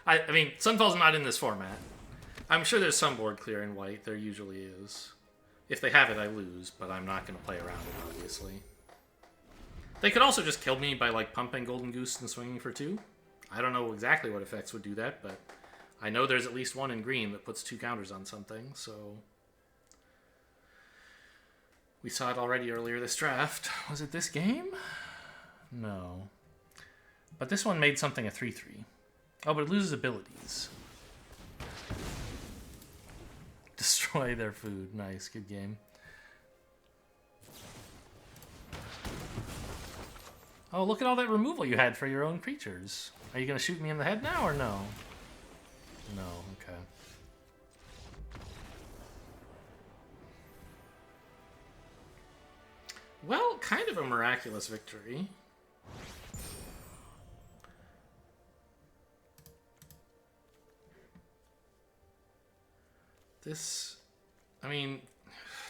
I mean, Sunfall's not in this format. I'm sure there's some board clear in white. There usually is. If they have it, I lose, but I'm not going to play around it, obviously. They could also just kill me by, like, pumping Golden Goose and swinging for 2. I don't know exactly what effects would do that, but I know there's at least one in green that puts 2 counters on something, so... We saw it already earlier this draft. Was it this game? No. But this one made something a 3/3. Oh, but it loses abilities. Destroy their food. Nice, good game. Oh, look at all that removal you had for your own creatures. Are you going to shoot me in the head now or no? No, okay. Well, kind of a miraculous victory. This, I mean,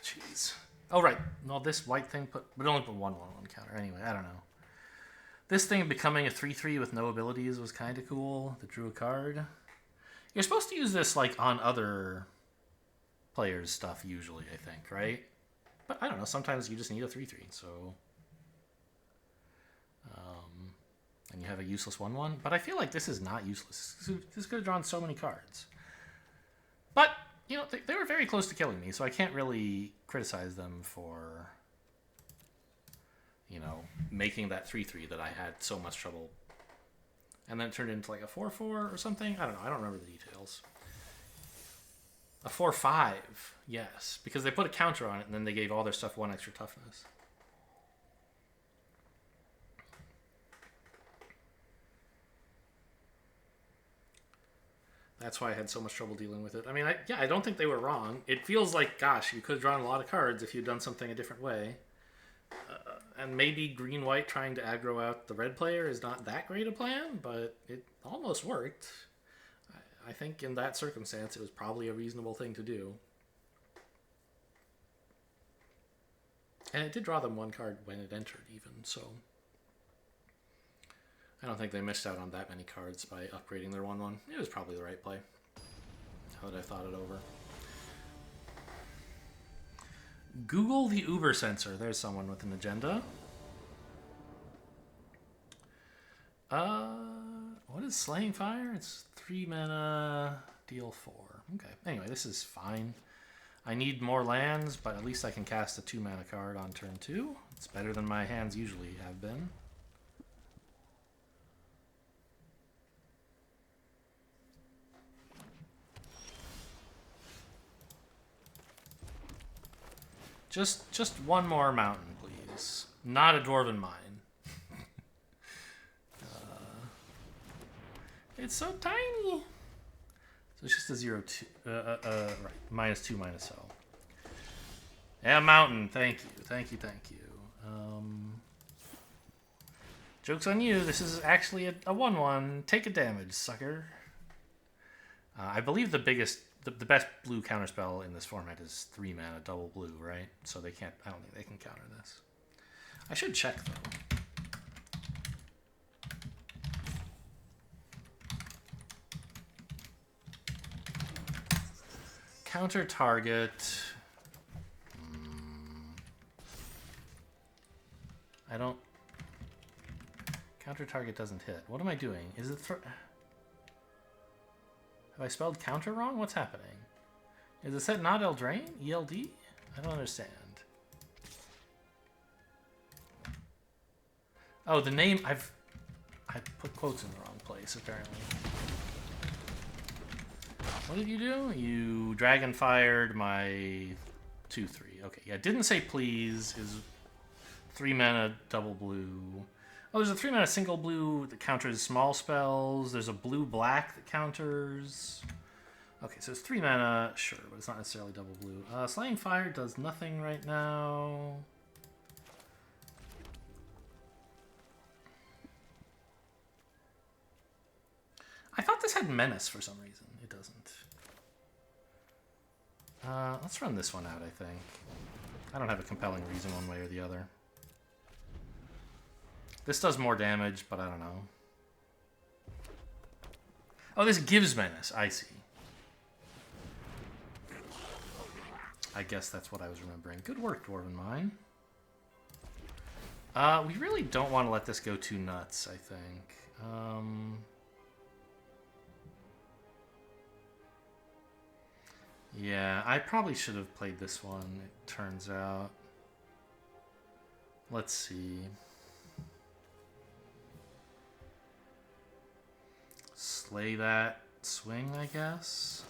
jeez. Oh, right. No, this white thing but only put 1/1 counter. Anyway, I don't know. This thing becoming a 3/3 with no abilities was kind of cool. That drew a card. You're supposed to use this, like, on other players' stuff usually, I think, right? But I don't know. Sometimes you just need a 3/3, so... and you have a useless 1/1. But I feel like this is not useless. This could have drawn so many cards. But... You know, they were very close to killing me, so I can't really criticize them for, you know, making that 3/3 that I had so much trouble. And then it turned into like a 4/4 or something. I don't know. I don't remember the details. A 4/5, yes. Because they put a counter on it, and then they gave all their stuff 1 extra toughness. That's why I had so much trouble dealing with it. I mean, I don't think they were wrong. It feels like, gosh, you could have drawn a lot of cards if you'd done something a different way. And maybe green-white trying to aggro out the red player is not that great a plan, but it almost worked. I think in that circumstance, it was probably a reasonable thing to do. And it did draw them 1 card when it entered, even, so... I don't think they missed out on that many cards by upgrading their 1/1. It was probably the right play, now that I've thought it over. Google the Uber sensor. There's someone with an agenda. What is Slaying Fire? It's 3 mana, deal 4. Okay, anyway, this is fine. I need more lands, but at least I can cast a 2 mana card on turn 2. It's better than my hands usually have been. Just 1 more mountain, please. Not a Dwarven Mine. It's so tiny. So it's just a 0/2. Right. -2, -0. Yeah, mountain. Thank you. Thank you. Thank you. Joke's on you. This is actually a 1/1. Take a damage, sucker. I believe the best blue counterspell in this format is 3 mana, double blue, right? So they can't. I don't think they can counter this. I should check though. Counter target. I don't. Counter target doesn't hit. What am I doing? Is it Have I spelled counter wrong? What's happening? Is it set not Eldraine? ELD? I don't understand. Oh, the name I put quotes in the wrong place apparently. What did you do? You dragon fired my 2/3. Okay, yeah, didn't say please. Is 3 mana double blue. Oh, there's a 3 mana single blue that counters small spells. There's a blue black that counters. Okay, so it's 3 mana, sure, but it's not necessarily double blue. Slaying Fire does nothing right now. I thought this had Menace for some reason. It doesn't. Let's run this one out, I think. I don't have a compelling reason one way or the other. This does more damage, but I don't know. Oh, this gives menace. I see. I guess that's what I was remembering. Good work, Dwarven Mine. We really don't want to let this go too nuts, I think. Yeah, I probably should have played this one, it turns out. Let's see. Slay that swing, I guess.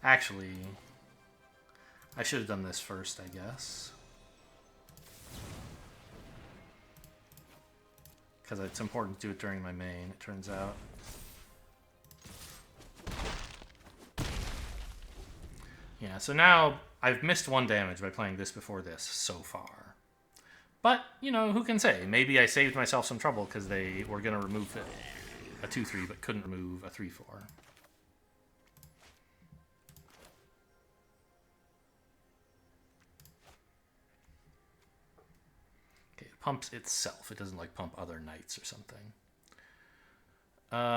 Actually, I should have done this first, I guess. Because it's important to do it during my main, it turns out. Yeah, so now I've missed 1 damage by playing this before this so far. But, you know, who can say? Maybe I saved myself some trouble because they were going to remove a 2-3 but couldn't remove a 3-4. Okay, it pumps itself. It doesn't, like, pump other knights or something.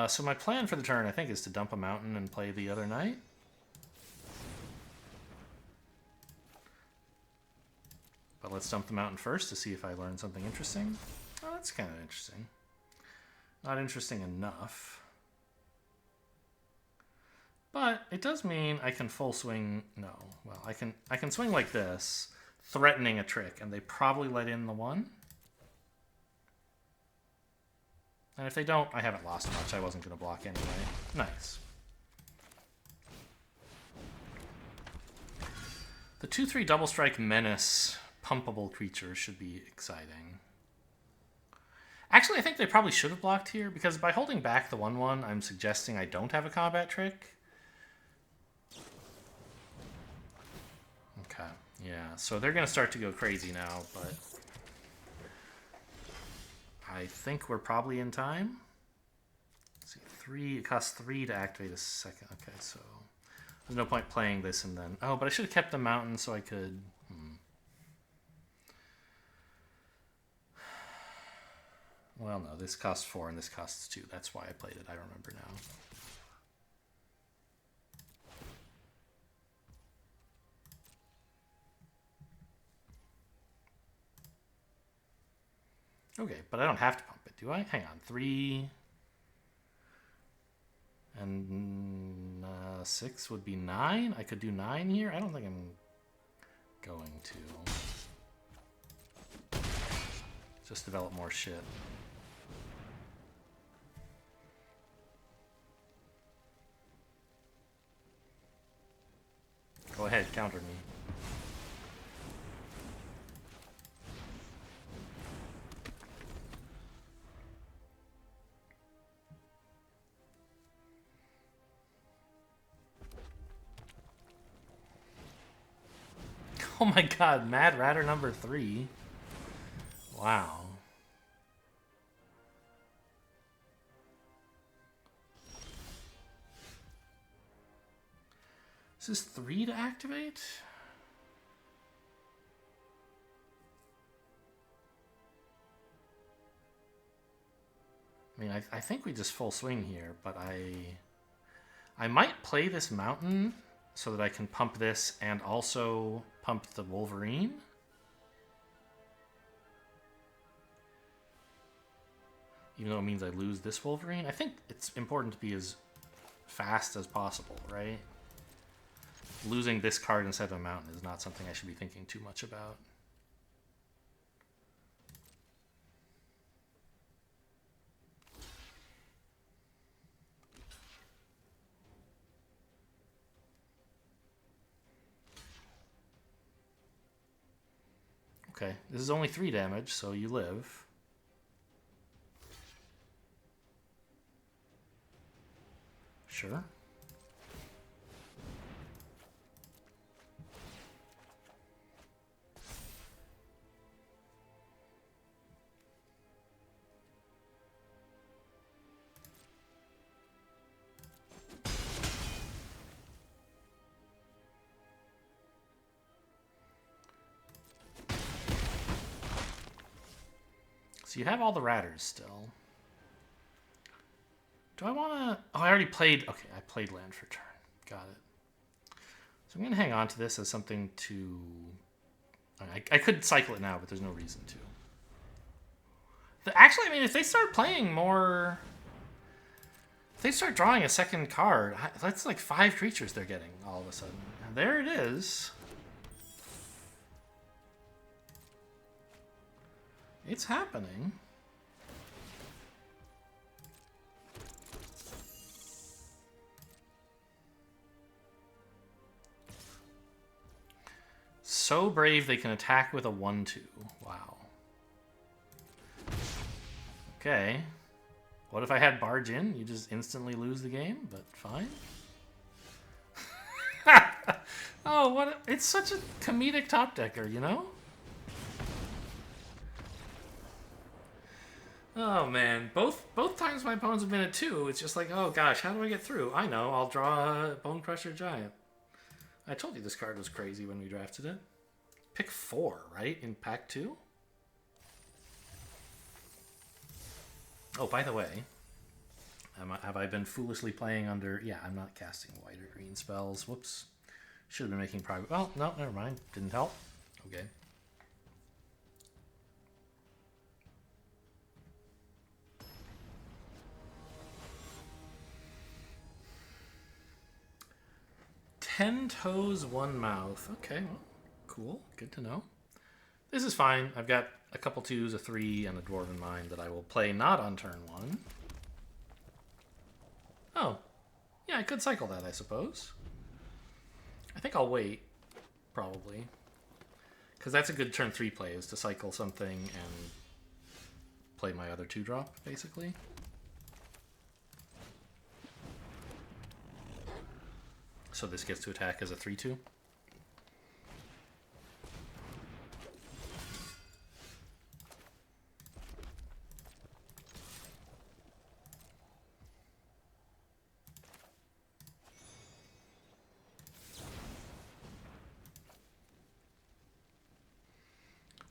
So my plan for the turn, I think, is to dump a mountain and play the other knight. But let's dump the mountain first to see if I learn something interesting. Oh, that's kind of interesting. Not interesting enough. But it does mean I can full swing... No. Well, I can swing like this, threatening a trick, and they probably let in the 1. And if they don't, I haven't lost much. I wasn't going to block anyway. Nice. The 2-3 double strike menace pumpable creatures should be exciting. Actually, I think they probably should have blocked here, because by holding back the 1-1, I'm suggesting I don't have a combat trick. Okay, yeah, so they're going to start to go crazy now, but I think we're probably in time. Let's see, it costs 3 to activate a second. Okay, so there's no point playing this and then... Oh, but I should have kept the mountain so I could... Well, no, this costs 4 and this costs 2. That's why I played it. I remember now. Okay, but I don't have to pump it, do I? Hang on. 3 and 6 would be 9. I could do 9 here. I don't think I'm going to. Just develop more shit. Go ahead, counter me. Oh my god, Mad Ratter number 3. Wow. Is this 3 to activate? I mean, I think we just full swing here, but I might play this mountain so that I can pump this and also pump the Wolverine. Even though it means I lose this Wolverine. I think it's important to be as fast as possible, right? Losing this card instead of a mountain is not something I should be thinking too much about. Okay, this is only 3 damage, so you live. Sure. So you have all the ratters still. Do I want to... Oh, I already played... Okay, I played land for turn. Got it. So I'm going to hang on to this as something to... I could cycle it now, but there's no reason to. Actually, I mean, if they start playing more... If they start drawing a second card, that's like 5 creatures they're getting all of a sudden. And there it is. It's happening. So brave they can attack with a 1/2. Wow. Okay. What if I had barge in? You just instantly lose the game, but fine. Oh, what it's such a comedic top decker, you know? Oh man, both times my opponents have been at 2, it's just like, oh gosh, how do I get through? I know, I'll draw a Bone Crusher Giant. I told you this card was crazy when we drafted it. Pick 4, right? In pack 2? Oh, by the way, have I been foolishly playing under... Yeah, I'm not casting white or green spells. Whoops. Should have been making progress. Well, no, never mind. Didn't help. Okay. Ten toes, one mouth. Okay, well, cool. Good to know. This is fine. I've got a couple 2s, a 3, and a Dwarven Mine that I will play not on turn 1. Oh. Yeah, I could cycle that, I suppose. I think I'll wait, probably. Because that's a good turn 3 play, is to cycle something and play my other 2-drop, basically. So this gets to attack as a 3/2.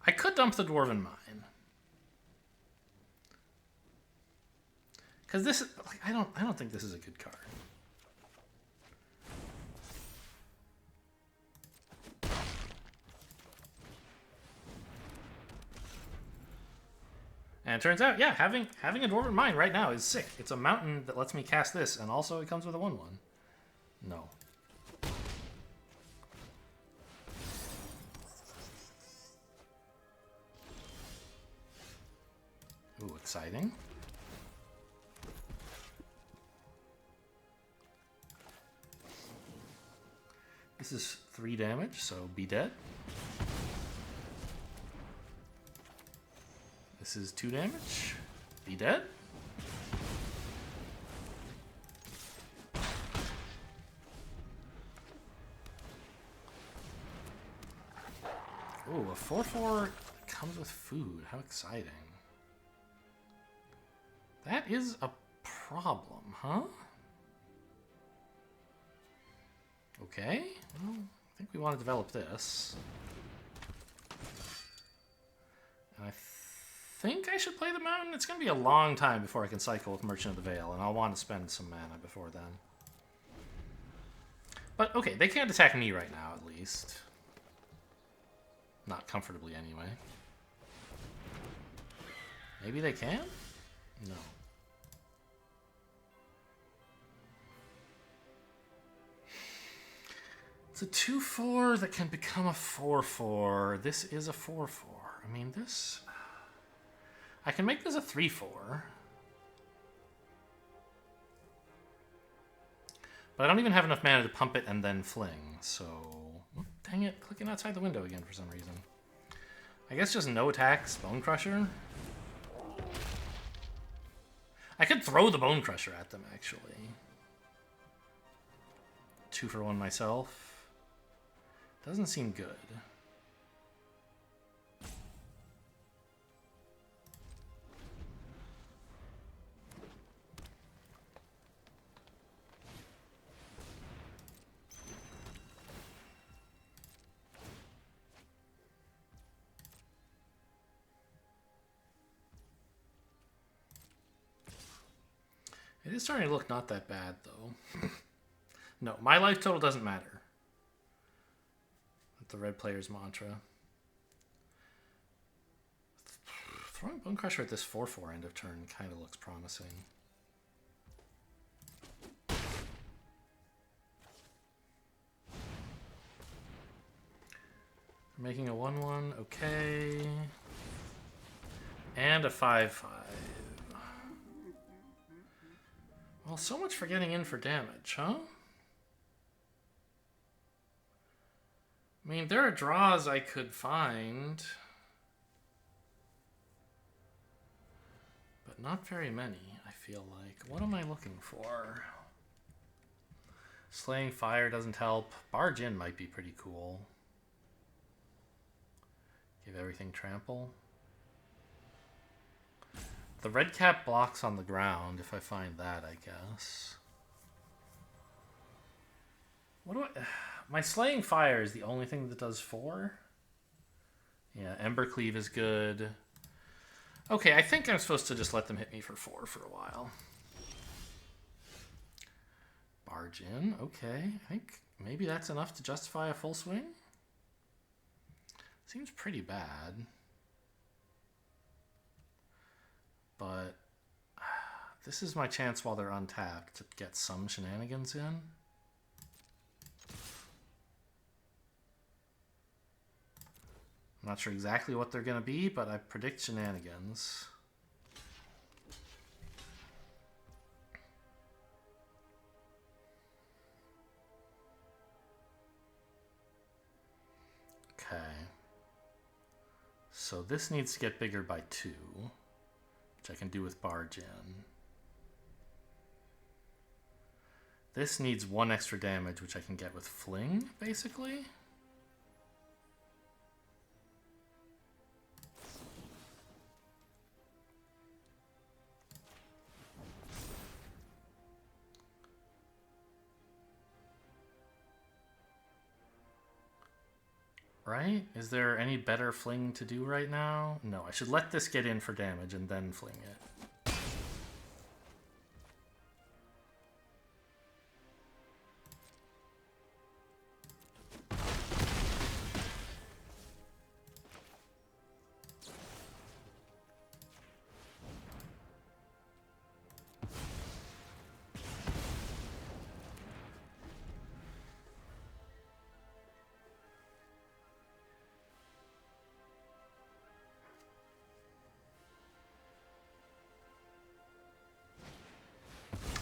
I could dump the Dwarven Mine. Because this is like I don't think this is a good card. And it turns out, yeah, having a Dwarven Mine right now is sick. It's a mountain that lets me cast this, and also it comes with a 1/1. No. Ooh, exciting. This is 3 damage, so be dead. This is 2 damage. Be dead. Ooh, a 4/4 comes with food. How exciting. That is a problem, huh? Okay. Well, I think we want to develop this. And I think I should play the mountain. It's going to be a long time before I can cycle with Merchant of the Veil, and I'll want to spend some mana before then. But, okay, they can't attack me right now, at least. Not comfortably, anyway. Maybe they can? No. It's a 2/4 that can become a 4/4. This is a 4/4. I mean, this... I can make this a 3/4. But I don't even have enough mana to pump it and then fling, so... Dang it, clicking outside the window again for some reason. I guess just no attacks, Bone Crusher. I could throw the Bone Crusher at them, actually. 2 for 1 myself. Doesn't seem good. It is starting to look not that bad, though. No, my life total doesn't matter. That's the red player's mantra. Throwing Bone Crusher at this 4/4 end of turn kind of looks promising. Making a 1/1, okay. And a 5/5. Well, so much for getting in for damage, huh? I mean, there are draws I could find, but not very many, I feel like. What am I looking for? Slaying Fire doesn't help. Barge In might be pretty cool. Give everything trample. The red cap blocks on the ground, if I find that, I guess. What do I... My Slaying Fire is the only thing that does 4. Yeah, Ember Cleave is good. Okay, I think I'm supposed to just let them hit me for 4 for a while. Barge In, okay. I think maybe that's enough to justify a full swing. Seems pretty bad. But this is my chance while they're untapped to get some shenanigans in. I'm not sure exactly what they're going to be, but I predict shenanigans. Okay. So this needs to get bigger by 2, which I can do with Barge In. This needs 1 extra damage, which I can get with Fling, basically. Right? Is there any better Fling to do right now? No, I should let this get in for damage and then Fling it.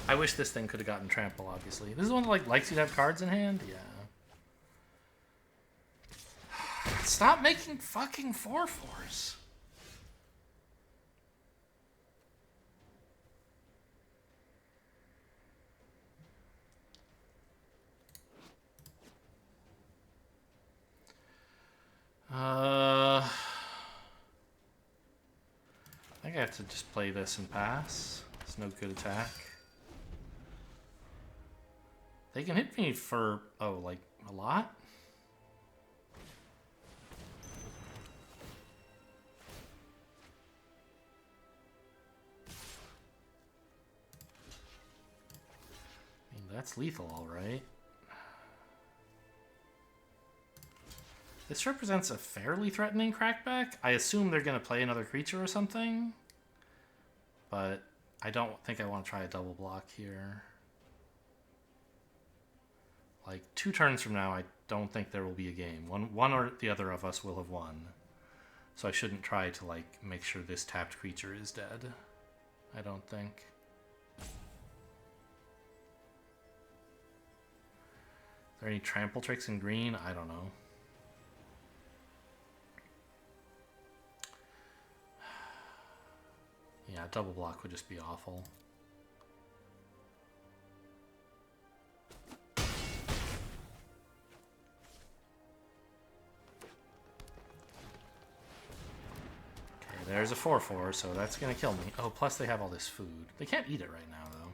I wish this thing could have gotten trample, obviously. This is one that likes you to have cards in hand? Yeah. Stop making fucking 4/4s. I think I have to just play this and pass. It's no good attack. They can hit me for, oh, like, a lot? I mean, that's lethal, all right. This represents a fairly threatening crackback. I assume they're going to play another creature or something. But I don't think I want to try a double block here. Like, 2 turns from now, I don't think there will be a game. One or the other of us will have won. So I shouldn't try to, like, make sure this tapped creature is dead. I don't think. Are there any trample tricks in green? I don't know. Yeah, double block would just be awful. There's a 4/4, so that's going to kill me. Oh, plus they have all this food. They can't eat it right now, though.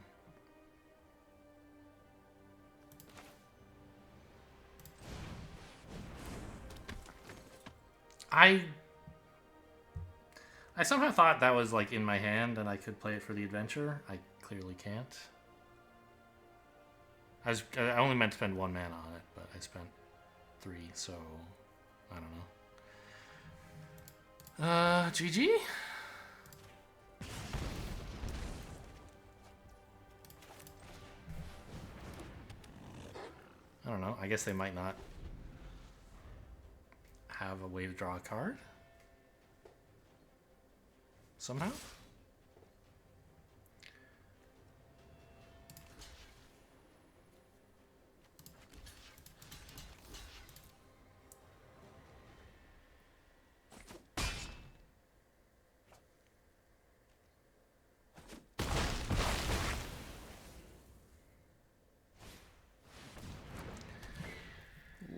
I somehow thought that was like in my hand and I could play it for the adventure. I clearly can't. I only meant to spend 1 mana on it, but I spent 3, so I don't know. GG? I don't know. I guess they might not have a way to draw a card. Somehow?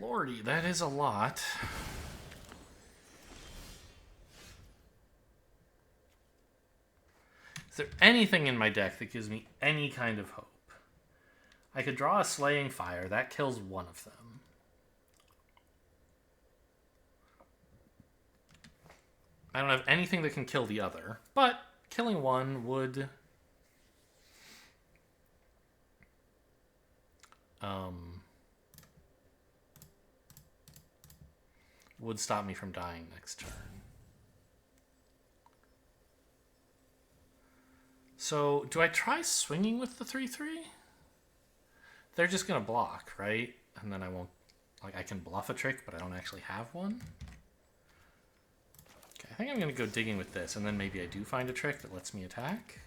Lordy, that is a lot. Is there anything in my deck that gives me any kind of hope? I could draw a Slaying Fire. That kills one of them. I don't have anything that can kill the other, but killing one would... would stop me from dying next turn. So, do I try swinging with the 3/3? They're just going to block, right? And then I won't... Like, I can bluff a trick, but I don't actually have one. Okay, I think I'm going to go digging with this, and then maybe I do find a trick that lets me attack.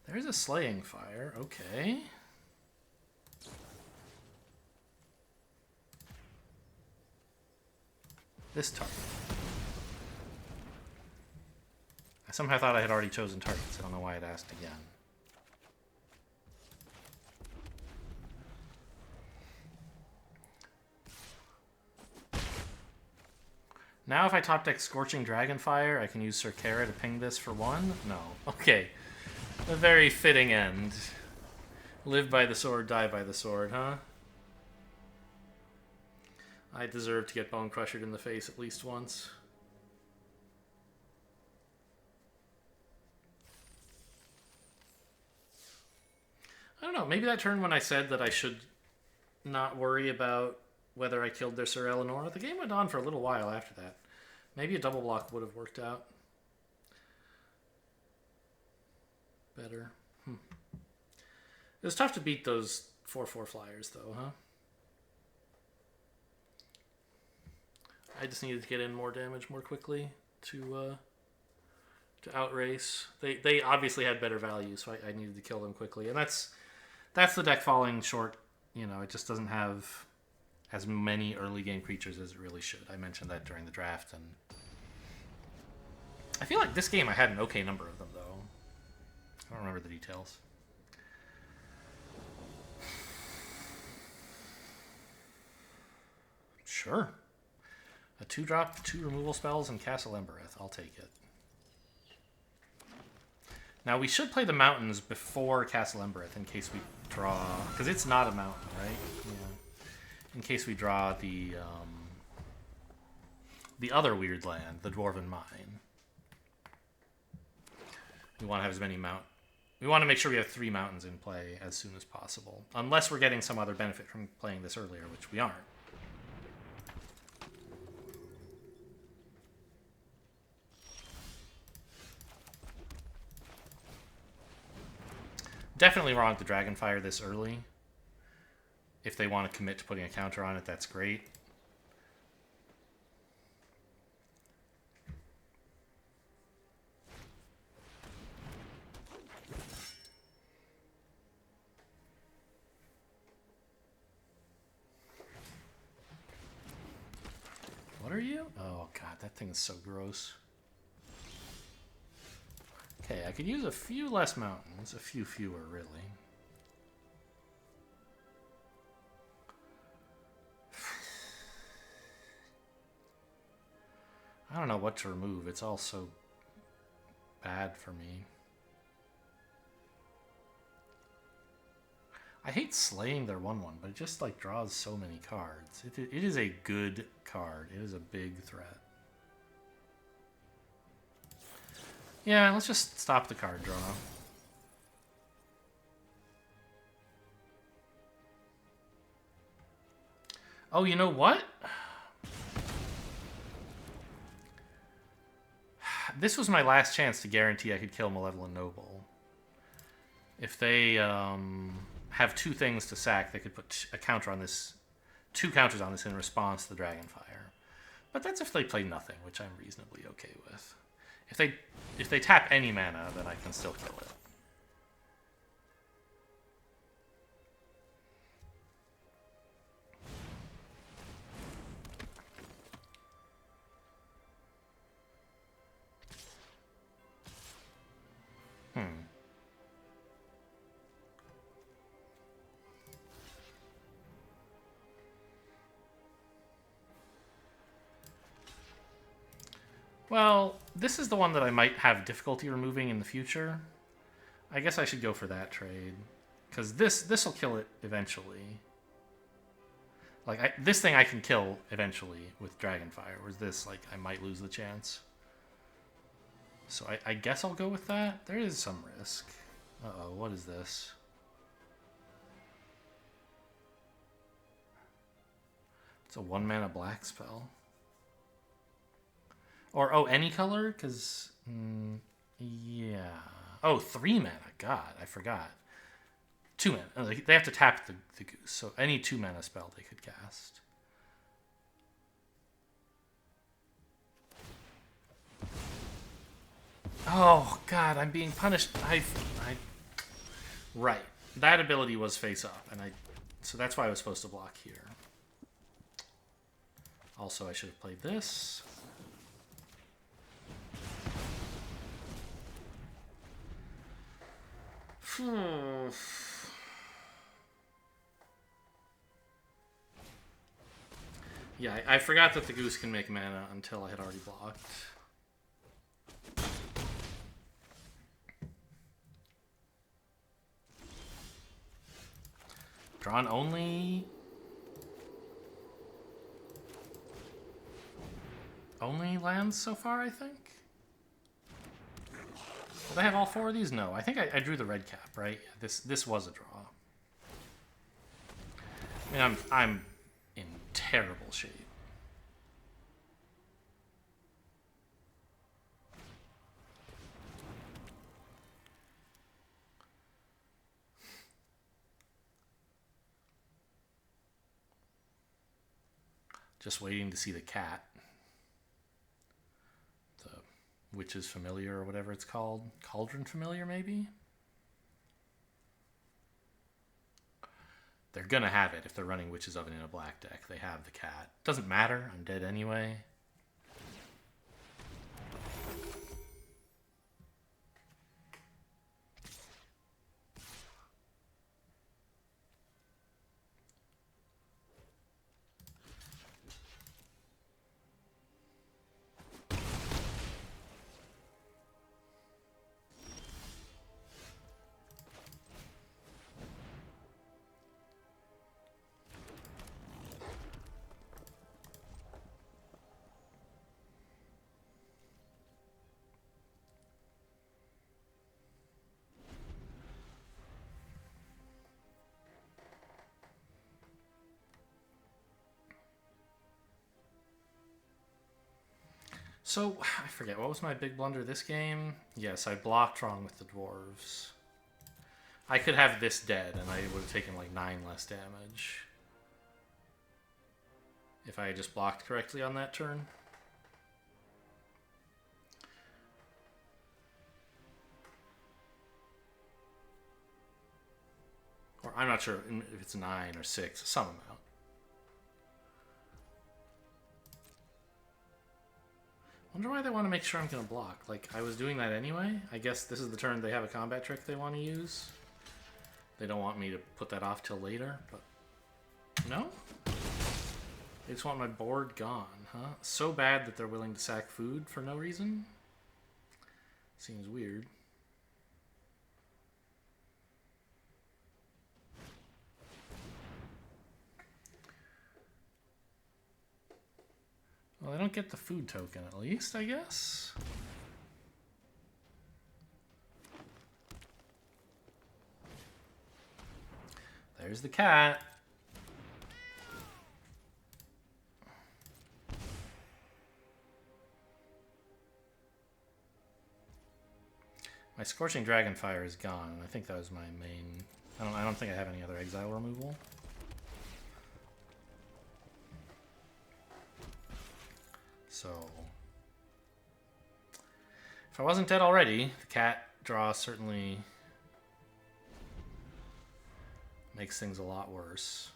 There's a Slaying Fire, okay. This target. I somehow thought I had already chosen targets. I don't know why it asked again. Now if I top deck Scorching Dragonfire, I can use Circara to ping this for 1? No. Okay. A very fitting end. Live by the sword, die by the sword, huh? I deserve to get Bone Crushered in the face at least once. I don't know, maybe that turn when I said that I should not worry about whether I killed their Sir Eleanor, the game went on for a little while after that. Maybe a double block would have worked out better. It was tough to beat those 4/4 flyers though, huh? I just needed to get in more damage more quickly to outrace. They obviously had better value, so I needed to kill them quickly. And that's the deck falling short. You know, it just doesn't have as many early game creatures as it really should. I mentioned that during the draft, and I feel like this game I had an okay number of them, though. I don't remember the details. Sure. A 2-drop, 2 removal spells, and Castle Embereth. I'll take it. Now, we should play the mountains before Castle Embereth in case we draw... Because it's not a mountain, right? Yeah. In case we draw the other weird land, the Dwarven Mine. We want to have as many We want to make sure we have 3 mountains in play as soon as possible. Unless we're getting some other benefit from playing this earlier, which we aren't. Definitely wrong to Dragonfire this early. If they want to commit to putting a counter on it, that's great. What are you? Oh god, that thing is so gross. Okay, I could use a few less mountains. A few fewer, really. I don't know what to remove. It's all so bad for me. I hate slaying their 1/1, but it just like draws so many cards. It is a good card. It is a big threat. Yeah, let's just stop the card draw. Oh, you know what? This was my last chance to guarantee I could kill Malevolent Noble. If they have two things to sack, they could put a counter on this, two counters on this in response to the Dragonfire. But that's if they play nothing, which I'm reasonably okay with. If they tap any mana, then I can still kill it. Well, this is the one that I might have difficulty removing in the future. I guess I should go for that trade. Because this will kill it eventually. Like, this thing I can kill eventually with Dragonfire. Whereas this, like, I might lose the chance. So I guess I'll go with that. There is some risk. Uh-oh, what is this? It's a 1-mana black spell. Or, oh, any color? Because, yeah. Oh, 3 mana. God, I forgot. 2 mana. Oh, they have to tap the goose. So any 2 mana spell they could cast. Oh, God, I'm being punished. Right. That ability was face up. So that's why I was supposed to block here. Also, I should have played this. Yeah, I forgot that the goose can make mana until I had already blocked. Drawn only lands so far, I think. Did I have all 4 of these? No, I think I drew the red cap, right? This was a draw. I mean, I'm in terrible shape. Just waiting to see the cat. The Witch's Familiar or whatever it's called. Cauldron Familiar, maybe? They're gonna have it if they're running Witch's Oven in a black deck. They have the cat. Doesn't matter, I'm dead anyway. So, I forget, what was my big blunder this game? Yes, I blocked wrong with the dwarves. I could have this dead, and I would have taken like 9 less damage. If I had just blocked correctly on that turn. Or I'm not sure if it's 9 or 6, some amount. Wonder why they want to make sure I'm going to block. Like, I was doing that anyway. I guess this is the turn they have a combat trick they want to use. They don't want me to put that off till later, but... No? They just want my board gone, huh? So bad that they're willing to sack food for no reason? Seems weird. Well, they don't get the food token at least, I guess. there's the cat. My Scorching Dragonfire is gone. I think that was my main... I don't think I have any other exile removal. So... if I wasn't dead already, the cat draw certainly makes things a lot worse.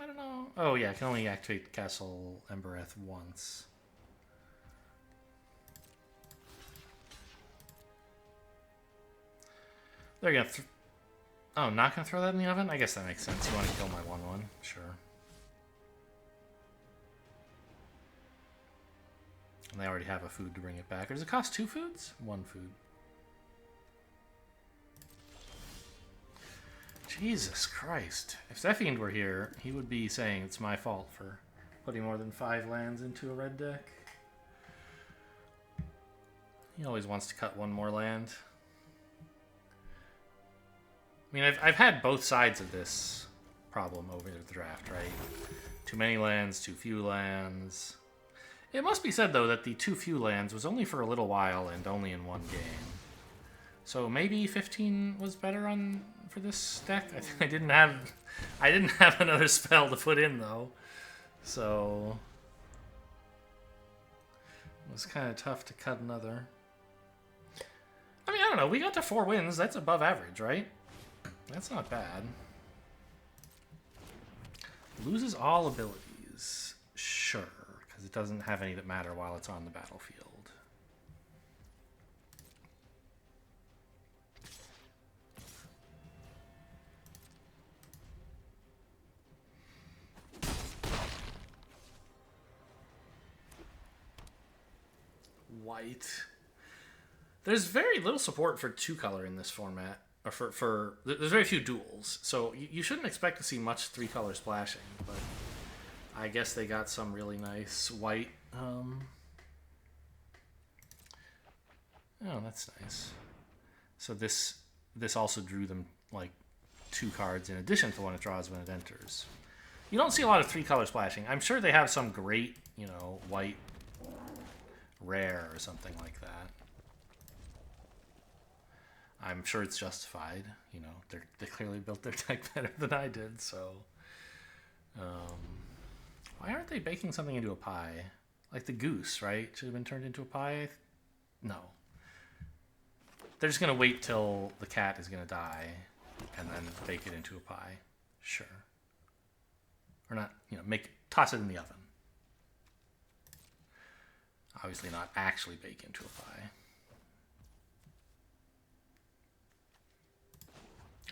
I don't know. Oh yeah, I can only activate Castle Embereth once. They're gonna... oh, not gonna throw that in the oven? I guess that makes sense. You want to kill my 1/1. Sure. And they already have a food to bring it back. Or does it cost 2 foods? 1 food. Jesus Christ. If Zephiend were here, he would be saying it's my fault for putting more than 5 lands into a red deck. He always wants to cut 1 more land. I mean, I've had both sides of this problem over the draft, right? Too many lands, too few lands. It must be said, though, that the too few lands was only for a little while and only in 1 game. So maybe 15 was better for this deck. I didn't have another spell to put in though, so it was kind of tough to cut another. I mean, I don't know. We got to 4 wins. That's above average, right? That's not bad. Loses all abilities, sure, because it doesn't have any that matter while it's on the battlefield. White. There's very little support for 2-color in this format. Or there's very few duals, so you shouldn't expect to see much 3-color splashing, but I guess they got some really nice white. Oh, that's nice. So this also drew them like 2 cards in addition to one it draws when it enters. You don't see a lot of 3-color splashing. I'm sure they have some great, white rare or something like that. I'm sure it's justified. They clearly built their deck better than I did, so... why aren't they baking something into a pie? Like the goose, right? Should have been turned into a pie? No. They're just going to wait till the cat is going to die and then bake it into a pie. Sure. Or not, toss it in the oven. Obviously not actually bake into a pie.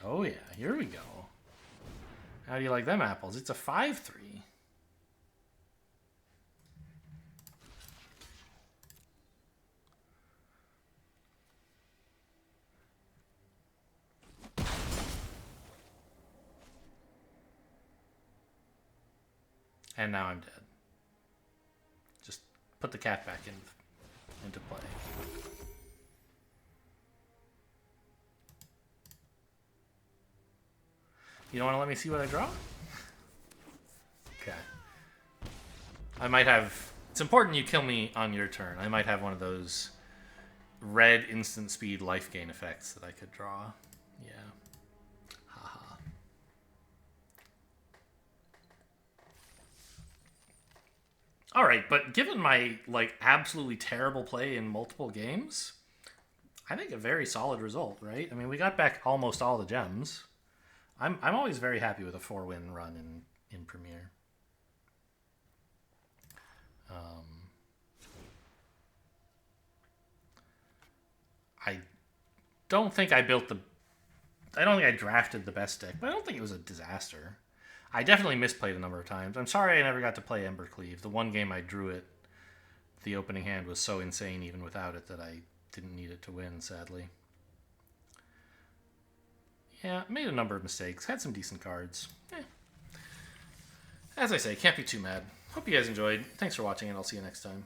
Oh yeah, here we go. How do you like them apples? It's a 5/3. And now I'm dead. Just put the cat back into play. You don't want to let me see what I draw? Okay. I might have... It's important you kill me on your turn. I might have one of those red instant speed life gain effects that I could draw. Yeah. Haha. Alright, but given my, absolutely terrible play in multiple games, I think a very solid result, right? I mean, we got back almost all the gems. I'm always very happy with a 4-win run in Premier. I don't think I drafted the best deck, but I don't think it was a disaster. I definitely misplayed a number of times. I'm sorry I never got to play Embercleave. The one game I drew it, the opening hand was so insane even without it that I didn't need it to win, sadly. Yeah, made a number of mistakes. Had some decent cards. As I say, can't be too mad. Hope you guys enjoyed. Thanks for watching, and I'll see you next time.